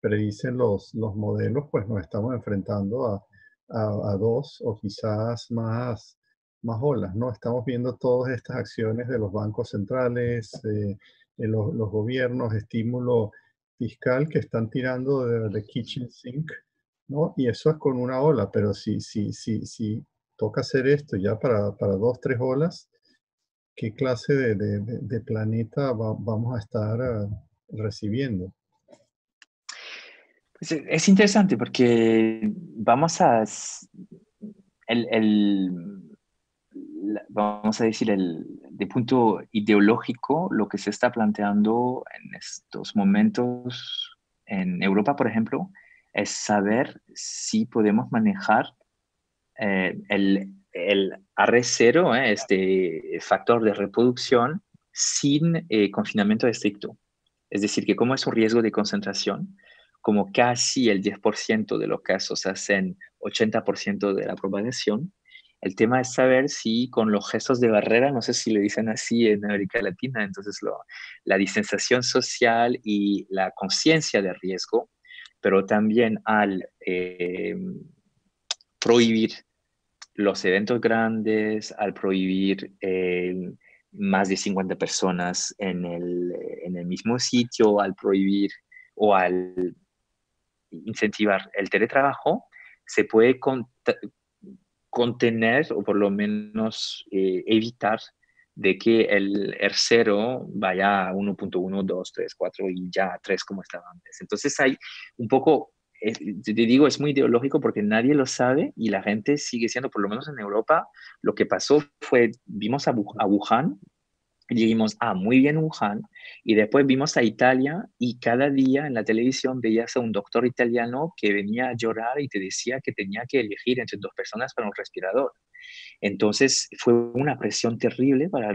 predicen los modelos, pues nos estamos enfrentando a dos o quizás más olas, ¿no? Estamos viendo todas estas acciones de los bancos centrales, de los gobiernos, estímulo fiscal que están tirando de kitchen sink, ¿no? Y eso es con una ola, pero si toca hacer esto ya para dos, tres olas, ¿qué clase de planeta vamos a estar recibiendo? Pues es interesante porque vamos a, el, el- vamos a decir, de punto ideológico, lo que se está planteando en estos momentos en Europa, por ejemplo, es saber si podemos manejar el R0, este factor de reproducción, sin confinamiento estricto. Es decir, que como es un riesgo de concentración, como casi el 10% de los casos hacen 80% de la propagación, El tema es saber si con los gestos de barrera, no sé si le dicen así en América Latina, entonces la distanciación social y la conciencia de riesgo, pero también al prohibir los eventos grandes, al prohibir más de 50 personas en el mismo sitio, al prohibir o al incentivar el teletrabajo, se puede contener o por lo menos evitar de que el R0 vaya a 1.1, 2, 3, 4 y ya a 3 como estaba antes. Entonces hay un poco, te digo, es muy ideológico porque nadie lo sabe y la gente sigue siendo, por lo menos en Europa, lo que pasó fue, vimos a Wuhan y dijimos, ah, muy bien Wuhan. Y después vimos a Italia y cada día en la televisión veías a un doctor italiano que venía a llorar y te decía que tenía que elegir entre dos personas para un respirador. Entonces fue una presión terrible para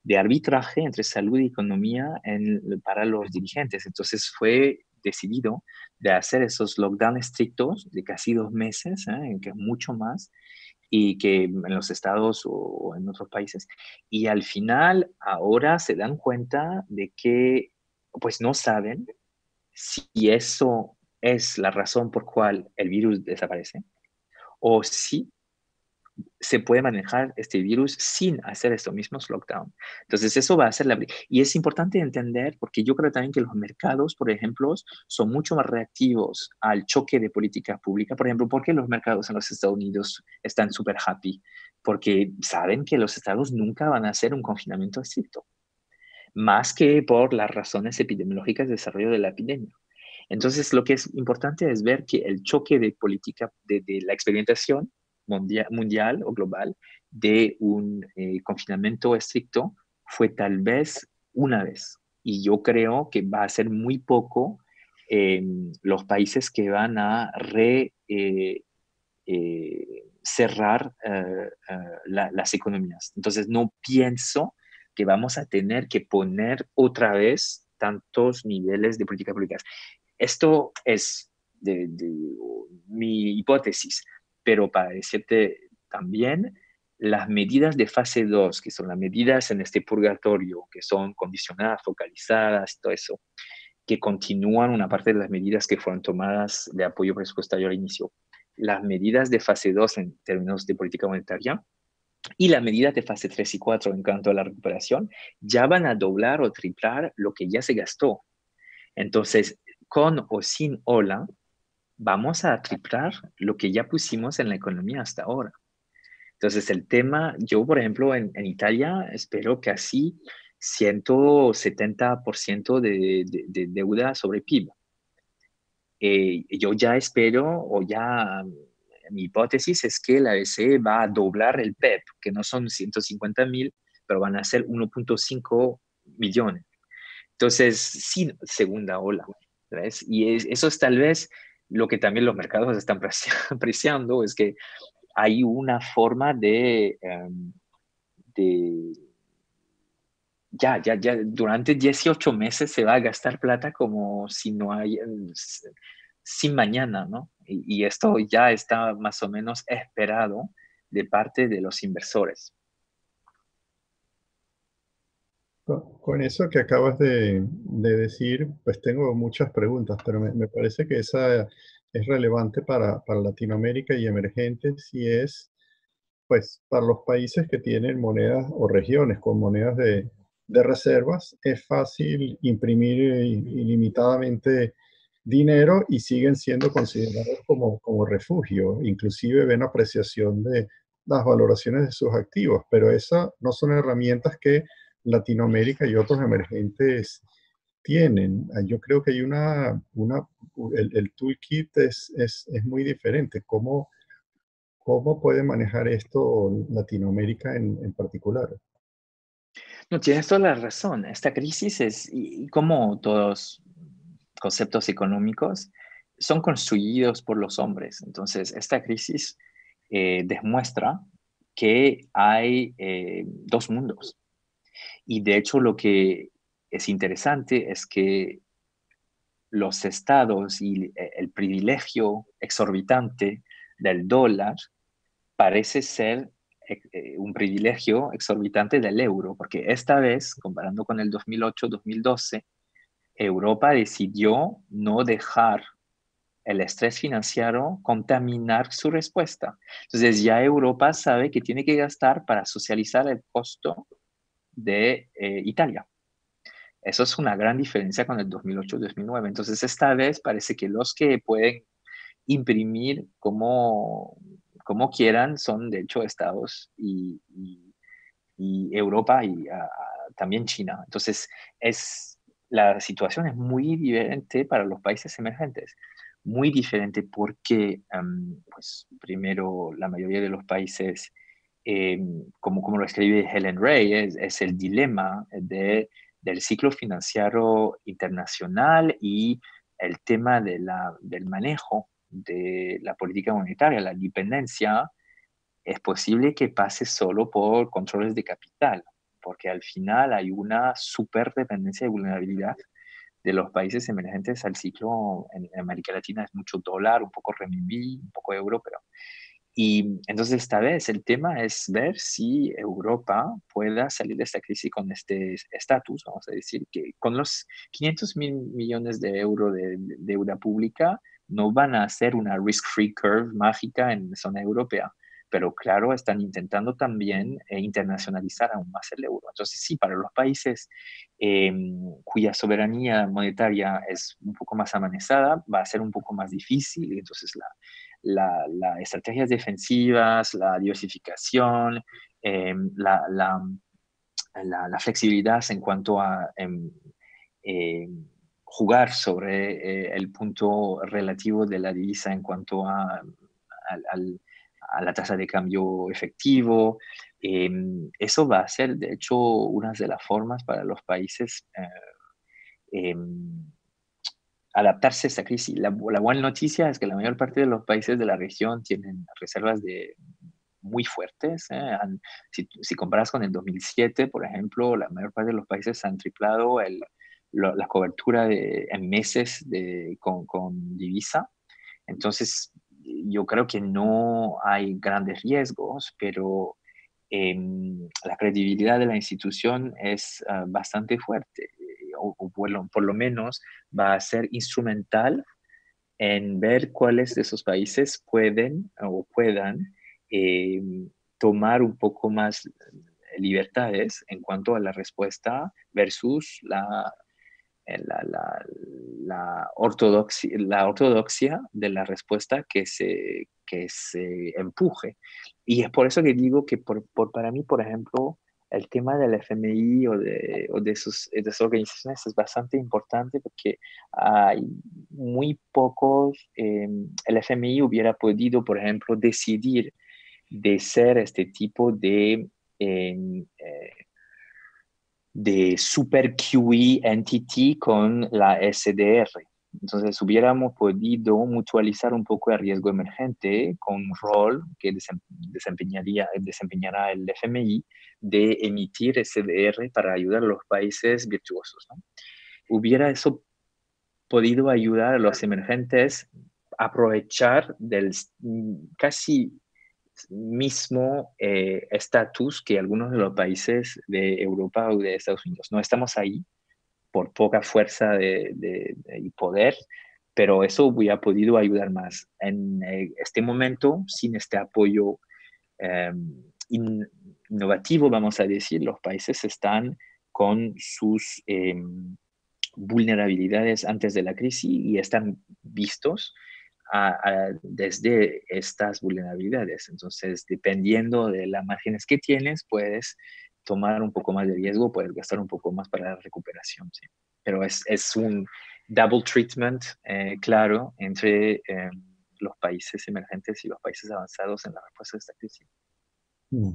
de arbitraje entre salud y economía para los dirigentes. Entonces fue decidido de hacer esos lockdowns estrictos de casi 2 meses, que es mucho más, y que en los estados o en otros países. Y al final ahora se dan cuenta de que pues no saben si eso es la razón por cual el virus desaparece o si se puede manejar este virus sin hacer estos mismos lockdown. Entonces, eso va a ser la... Y es importante entender, porque yo creo también que los mercados, por ejemplo, son mucho más reactivos al choque de política pública. Por ejemplo, ¿por qué los mercados en los Estados Unidos están súper happy? Porque saben que los estados nunca van a hacer un confinamiento estricto, más que por las razones epidemiológicas de desarrollo de la epidemia. Entonces, lo que es importante es ver que el choque de política, de la experimentación mundial o global de un confinamiento estricto fue tal vez una vez. Y yo creo que va a ser muy poco los países que van a cerrar las economías. Entonces, no pienso que vamos a tener que poner otra vez tantos niveles de políticas públicas. Esto es mi hipótesis, pero para decirte también, las medidas de fase 2, que son las medidas en este purgatorio, que son condicionadas, focalizadas, todo eso, que continúan una parte de las medidas que fueron tomadas de apoyo presupuestario al inicio. Las medidas de fase 2 en términos de política monetaria y las medidas de fase 3 y 4 en cuanto a la recuperación ya van a doblar o triplar lo que ya se gastó. Entonces, con o sin ola, vamos a triplar lo que ya pusimos en la economía hasta ahora. Entonces, el tema, yo, por ejemplo, en Italia, espero que así 170% de deuda sobre PIB. Yo ya espero, o ya mi hipótesis es que la BCE va a doblar el PEP, que no son 150.000, pero van a ser 1.5 millones. Entonces, sin segunda ola, ¿ves? Y eso es tal vez lo que también los mercados están apreciando, es que hay una forma de ya, durante 18 meses se va a gastar plata como si no hay, sin mañana, ¿no? Y esto ya está más o menos esperado de parte de los inversores. Con eso que acabas de decir, pues tengo muchas preguntas, pero me parece que esa es relevante para Latinoamérica y emergentes y es, pues, para los países que tienen monedas o regiones con monedas de reservas, es fácil imprimir ilimitadamente dinero y siguen siendo considerados como refugio, inclusive ven apreciación de las valoraciones de sus activos, pero esas no son herramientas que Latinoamérica y otros emergentes tienen. Yo creo que hay el toolkit es muy diferente. ¿Cómo puede manejar esto Latinoamérica en particular? No, tienes toda la razón. Esta crisis es, y como todos conceptos económicos, son construidos por los hombres. Entonces, esta crisis demuestra que hay dos mundos. Y de hecho, lo que es interesante es que los estados y el privilegio exorbitante del dólar parece ser un privilegio exorbitante del euro, porque esta vez, comparando con el 2008-2012, Europa decidió no dejar el estrés financiero contaminar su respuesta. Entonces ya Europa sabe que tiene que gastar para socializar el costo de Italia. Eso es una gran diferencia con el 2008-2009. Entonces esta vez parece que los que pueden imprimir como quieran son de hecho Estados y Europa y también China. Entonces la situación es muy diferente para los países emergentes. Muy diferente porque, pues, primero, la mayoría de los países, como lo escribe Helen Ray, es el dilema del ciclo financiero internacional y el tema del manejo de la política monetaria, la dependencia. Es posible que pase solo por controles de capital, porque al final hay una superdependencia y vulnerabilidad de los países emergentes al ciclo. En América Latina es mucho dólar, un poco renminbi, un poco euro, pero... Y entonces esta vez el tema es ver si Europa pueda salir de esta crisis con este estatus, vamos a decir, que con los 500.000 millones de euros de deuda pública no van a hacer una risk-free curve mágica en zona europea, pero claro, están intentando también internacionalizar aún más el euro. Entonces sí, para los países eh, cuya soberanía monetaria es un poco más amanezada, va a ser un poco más difícil, entonces las estrategias defensivas, la diversificación, la flexibilidad en cuanto a eh, jugar sobre el punto relativo de la divisa en cuanto a la tasa de cambio efectivo. Eso va a ser, de hecho, una de las formas para los países eh, adaptarse a esta crisis. La buena noticia es que la mayor parte de los países de la región tienen reservas muy fuertes. Si comparas con el 2007, por ejemplo, la mayor parte de los países han triplado la cobertura en meses con divisa. Entonces, yo creo que no hay grandes riesgos, pero la credibilidad de la institución es bastante fuerte, o por lo menos va a ser instrumental en ver cuáles de esos países pueden o puedan eh, tomar un poco más libertades en cuanto a la respuesta versus la ortodoxia de la respuesta que se empuje. Y es por eso que digo que para mí, por ejemplo, el tema del FMI o de esas organizaciones es bastante importante porque hay muy pocos, el FMI hubiera podido, por ejemplo, decidir de ser este tipo eh, de super QE entity con la SDR. Entonces hubiéramos podido mutualizar un poco el riesgo emergente con un rol que desempeñará el FMI de emitir SDR para ayudar a los países virtuosos, ¿no? Hubiera eso podido ayudar a los emergentes a aprovechar del casi mismo estatus que algunos de los países de Europa o de Estados Unidos. No estamos ahí por poca fuerza y poder, pero eso hubiera podido ayudar más. En este momento, sin este apoyo eh, innovativo, vamos a decir, los países están con sus vulnerabilidades antes de la crisis y están vistos desde estas vulnerabilidades. Entonces, dependiendo de las márgenes que tienes, puedes tomar un poco más de riesgo, puedes gastar un poco más para la recuperación. ¿Sí? Pero es un double treatment claro entre los países emergentes y los países avanzados en la respuesta a esta crisis. Mm.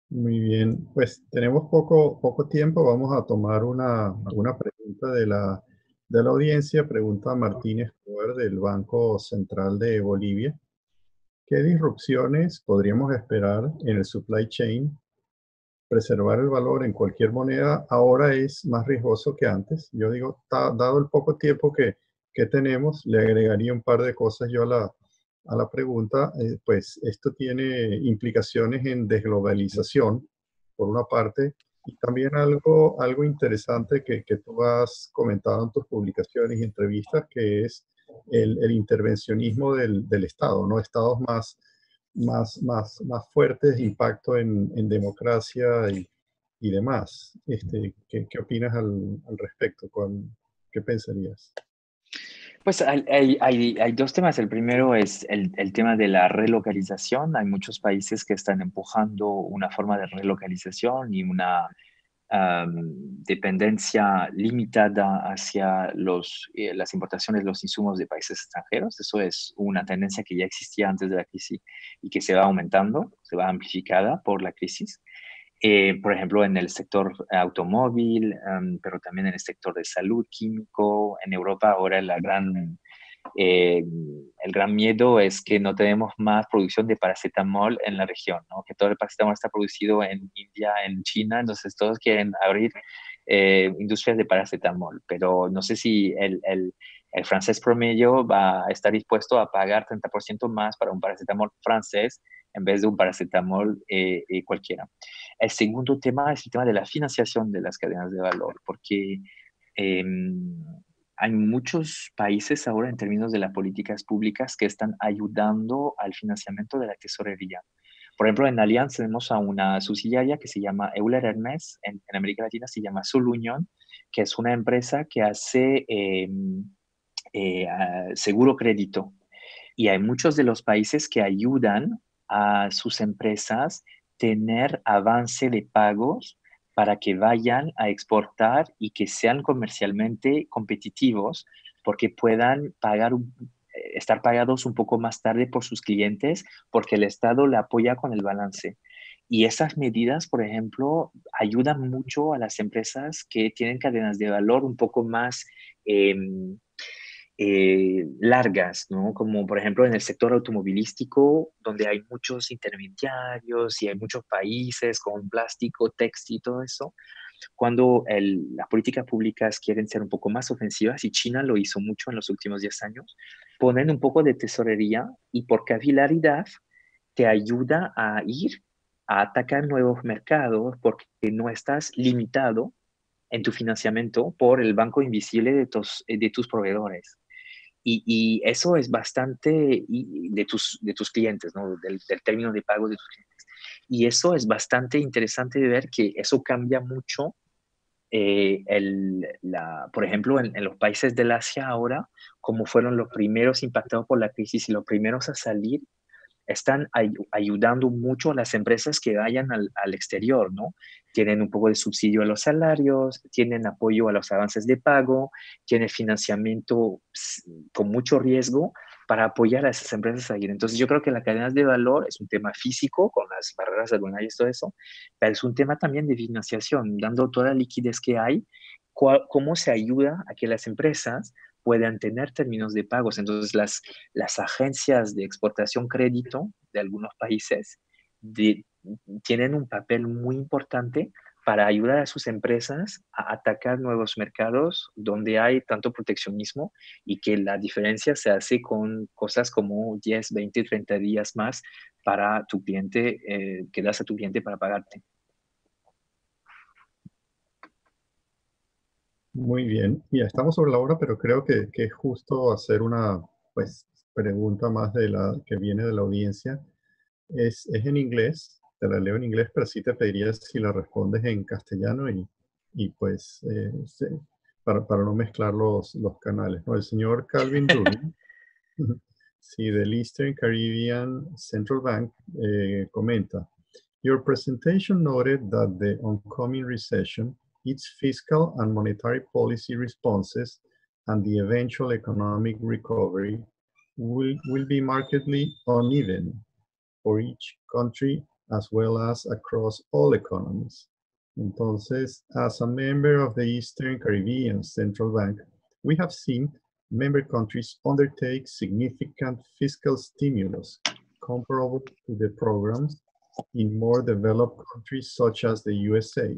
Muy bien, pues tenemos poco tiempo. Vamos a tomar alguna pregunta de la audiencia. Pregunta Martínez Cover del Banco Central de Bolivia. ¿Qué disrupciones podríamos esperar en el supply chain? Preservar el valor en cualquier moneda ahora es más riesgoso que antes. Yo digo, dado el poco tiempo que tenemos, le agregaría un par de cosas yo a la pregunta, pues esto tiene implicaciones en desglobalización, por una parte, y también algo interesante que tú has comentado en tus publicaciones y entrevistas, que es el intervencionismo del Estado, ¿no? Estados más fuertes, impacto en democracia y demás. ¿Qué opinas al respecto? ¿Qué pensarías? Pues hay dos temas. El primero es el tema de la relocalización. Hay muchos países que están empujando una forma de relocalización y una dependencia limitada hacia las importaciones de los insumos de países extranjeros. Eso es una tendencia que ya existía antes de la crisis y que se va aumentando, se va amplificada por la crisis. Por ejemplo, en el sector automóvil, pero también en el sector de salud, químico. En Europa ahora el gran miedo es que no tenemos más producción de paracetamol en la región, ¿no? Que todo el paracetamol está producido en India, en China, entonces todos quieren abrir industrias de paracetamol, pero no sé si el francés promedio va a estar dispuesto a pagar 30% más para un paracetamol francés en vez de un paracetamol cualquiera. El segundo tema es el tema de la financiación de las cadenas de valor, porque eh, hay muchos países ahora en términos de las políticas públicas que están ayudando al financiamiento de la tesorería. Por ejemplo, en Allianz tenemos a una subsidiaria que se llama Euler Hermes, en América Latina se llama Solunion, que es una empresa que hace seguro crédito. Y hay muchos de los países que ayudan a sus empresas tener avance de pagos para que vayan a exportar y que sean comercialmente competitivos, porque puedan estar pagados un poco más tarde por sus clientes, porque el Estado le apoya con el balance. Y esas medidas, por ejemplo, ayudan mucho a las empresas que tienen cadenas de valor un poco más largas, ¿no? Como por ejemplo en el sector automovilístico, donde hay muchos intermediarios y hay muchos países con plástico, textil y todo eso. Cuando las políticas públicas quieren ser un poco más ofensivas, y China lo hizo mucho en los últimos 10 años, ponen un poco de tesorería y por capilaridad te ayuda a ir a atacar nuevos mercados porque no estás limitado en tu financiamiento por el banco invisible de tus proveedores. Y eso es bastante de tus clientes, ¿no? Del término de pago de tus clientes. Y eso es bastante interesante de ver que eso cambia mucho. Por ejemplo, en los países del Asia ahora, como fueron los primeros impactados por la crisis y los primeros a salir, están ayudando mucho a las empresas que vayan al exterior, ¿no? Tienen un poco de subsidio a los salarios, tienen apoyo a los avances de pago, tienen financiamiento con mucho riesgo para apoyar a esas empresas a ir. Entonces yo creo que las cadenas de valor es un tema físico, con las barreras aduanales y todo eso, pero es un tema también de financiación, dando toda la liquidez que hay, cómo se ayuda a que las empresas puedan tener términos de pagos. Entonces, las agencias de exportación crédito de algunos países tienen un papel muy importante para ayudar a sus empresas a atacar nuevos mercados donde hay tanto proteccionismo y que la diferencia se hace con cosas como 10, 20, 30 días más para tu cliente, que das a tu cliente para pagarte. Muy bien, ya estamos sobre la hora, pero creo que es justo hacer una pues, pregunta más de la que viene de la audiencia. Es en inglés, te la leo en inglés, pero sí te pediría si la respondes en castellano y pues para no mezclar los canales, ¿no? El señor Calvin Rubin, sí, del Eastern Caribbean Central Bank, comenta, Your presentation noted that the oncoming recession, its fiscal and monetary policy responses, and the eventual economic recovery will be markedly uneven for each country as well as across all economies. Entonces, as a member of the Eastern Caribbean Central Bank, we have seen member countries undertake significant fiscal stimulus comparable to the programs in more developed countries such as the USA.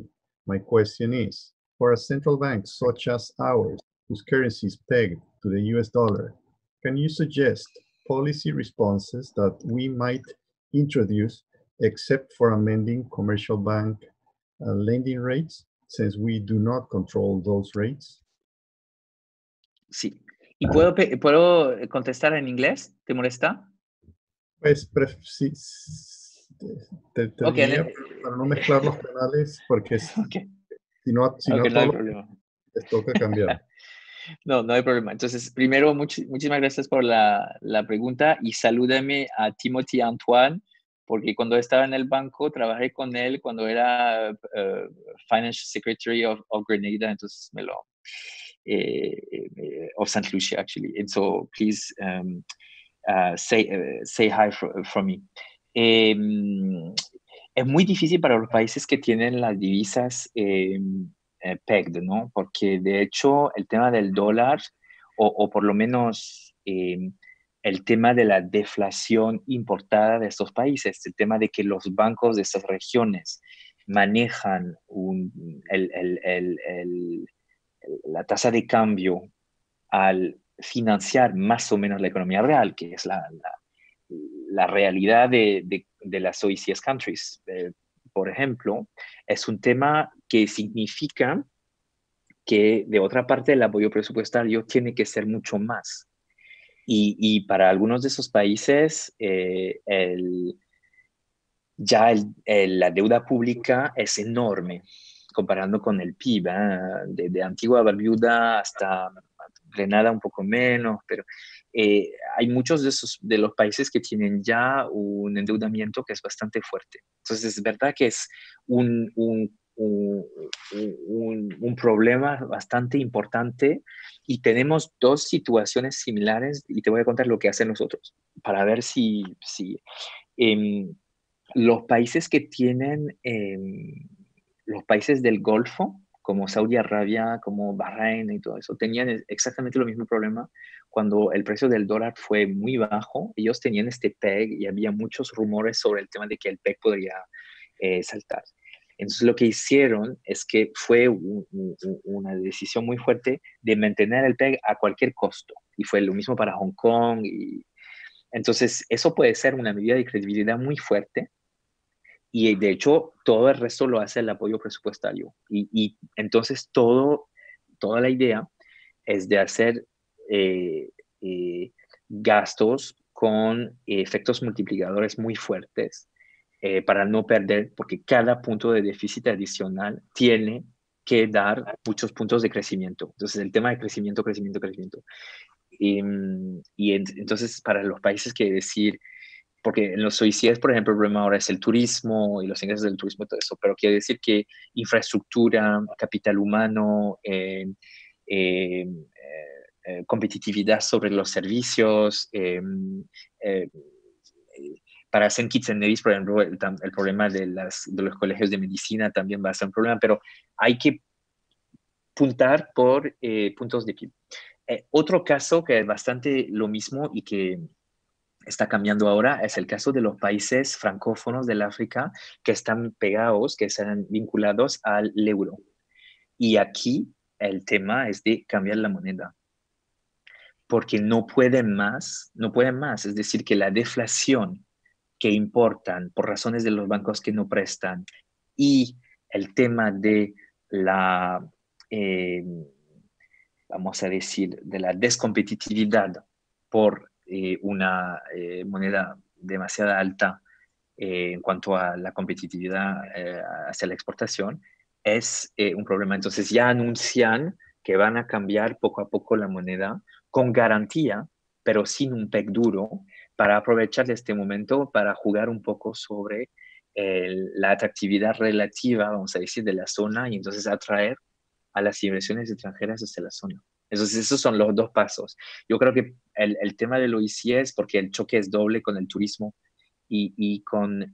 My question is, for a central bank such as ours, whose currency is pegged to the US dollar, can you suggest policy responses that we might introduce except for amending commercial bank lending rates, since we do not control those rates? Sí. ¿Y puedo contestar en inglés? ¿Te molesta? Pues sí, te Okay, diría para no mezclar los canales, porque okay, si no okay, no hay todos problema. les toca cambiar. No, no hay problema. Entonces, primero, muchísimas gracias por la pregunta y salúdame a Timothy Antoine, porque cuando estaba en el banco, trabajé con él cuando era Financial Secretary of Grenada, entonces of St. Lucia, actually. And so, please say hi from me. Es muy difícil para los países que tienen las divisas pegged, ¿no? Porque de hecho el tema del dólar, o por lo menos el tema de la deflación importada de estos países, el tema de que los bancos de estas regiones manejan la tasa de cambio al financiar más o menos la economía real, que es la realidad de las OECS countries, por ejemplo, es un tema que significa que de otra parte el apoyo presupuestario tiene que ser mucho más. Y para algunos de esos países, la deuda pública es enorme comparando con el PIB, de Antigua Barbuda hasta Grenada un poco menos, pero hay muchos de los países que tienen ya un endeudamiento que es bastante fuerte. Entonces es verdad que es un problema bastante importante y tenemos dos situaciones similares y te voy a contar lo que hacen nosotros para ver si los países que tienen, los países del Golfo, como Saudi Arabia, como Bahrein y todo eso, tenían exactamente lo mismo problema cuando el precio del dólar fue muy bajo. Ellos tenían este PEG y había muchos rumores sobre el tema de que el PEG podría saltar. Entonces lo que hicieron es que fue una decisión muy fuerte de mantener el PEG a cualquier costo. Y fue lo mismo para Hong Kong. Entonces eso puede ser una medida de credibilidad muy fuerte y de hecho todo el resto lo hace el apoyo presupuestario. Y entonces toda la idea es de hacer gastos con efectos multiplicadores muy fuertes para no perder, porque cada punto de déficit adicional tiene que dar muchos puntos de crecimiento. Entonces el tema de crecimiento, crecimiento, crecimiento. Entonces para los países que decir, porque en los OECS, por ejemplo, el problema ahora es el turismo y los ingresos del turismo y todo eso, pero quiere decir que infraestructura, capital humano, competitividad sobre los servicios, para St. Kitts and Nevis, por ejemplo, el problema de los colegios de medicina también va a ser un problema, pero hay que puntar por puntos de PIB. Otro caso que es bastante lo mismo y que está cambiando ahora es el caso de los países francófonos del África que están pegados, que están vinculados al euro. Y aquí el tema es de cambiar la moneda, porque no pueden más, no pueden más. Es decir, que la deflación que importan por razones de los bancos que no prestan y el tema de la, eh, vamos a decir, de la descompetitividad por una moneda demasiado alta en cuanto a la competitividad hacia la exportación, es un problema. Entonces ya anuncian que van a cambiar poco a poco la moneda con garantía, pero sin un PEG duro, para aprovechar de este momento para jugar un poco sobre la atractividad relativa, vamos a decir, de la zona y entonces atraer a las inversiones extranjeras hacia la zona. Entonces, esos son los dos pasos. Yo creo que el tema del OIC es porque el choque es doble con el turismo y con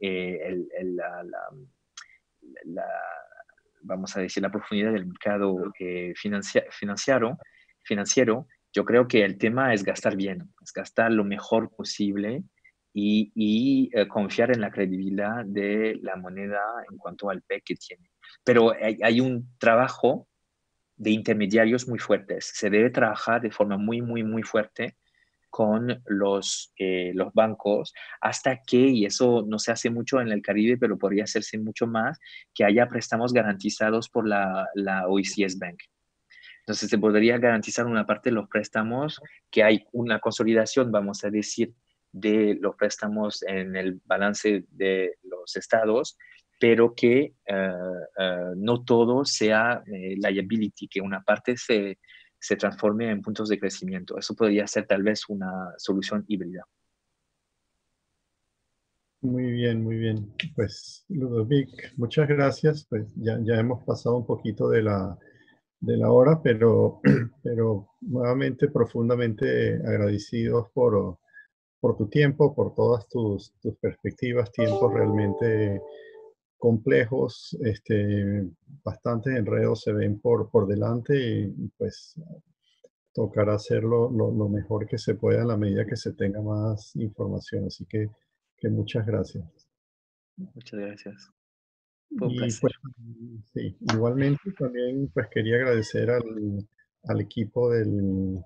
la, vamos a decir, la profundidad del mercado financiero. Yo creo que el tema es gastar bien, es gastar lo mejor posible y confiar en la credibilidad de la moneda en cuanto al PEG que tiene. Pero hay un trabajo de intermediarios muy fuertes. Se debe trabajar de forma muy, muy, muy fuerte con los bancos hasta que, y eso no se hace mucho en el Caribe, pero podría hacerse mucho más, que haya préstamos garantizados por la OECS Bank. Entonces se podría garantizar una parte de los préstamos, que hay una consolidación, vamos a decir, de los préstamos en el balance de los estados, pero que no todo sea liability, que una parte se transforme en puntos de crecimiento. Eso podría ser tal vez una solución híbrida. Muy bien, muy bien. Pues Ludovic, muchas gracias. Pues ya hemos pasado un poquito de la hora, pero nuevamente profundamente agradecidos por tu tiempo, por todas tus perspectivas, tiempos realmente complejos, bastantes enredos se ven por delante y pues tocará hacerlo lo mejor que se pueda en la medida que se tenga más información. Así que muchas gracias. Muchas gracias. Fue un Y placer. pues sí, igualmente también pues quería agradecer al equipo del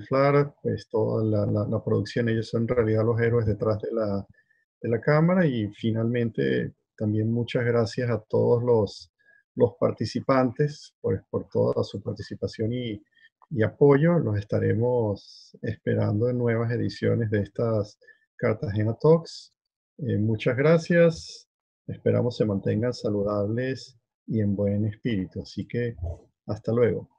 FLAR, pues toda la producción, ellos son en realidad los héroes detrás de la cámara y finalmente también muchas gracias a todos los participantes por toda su participación y apoyo. Los estaremos esperando en nuevas ediciones de estas Cartagena Talks. Muchas gracias. Esperamos se mantengan saludables y en buen espíritu. Así que hasta luego.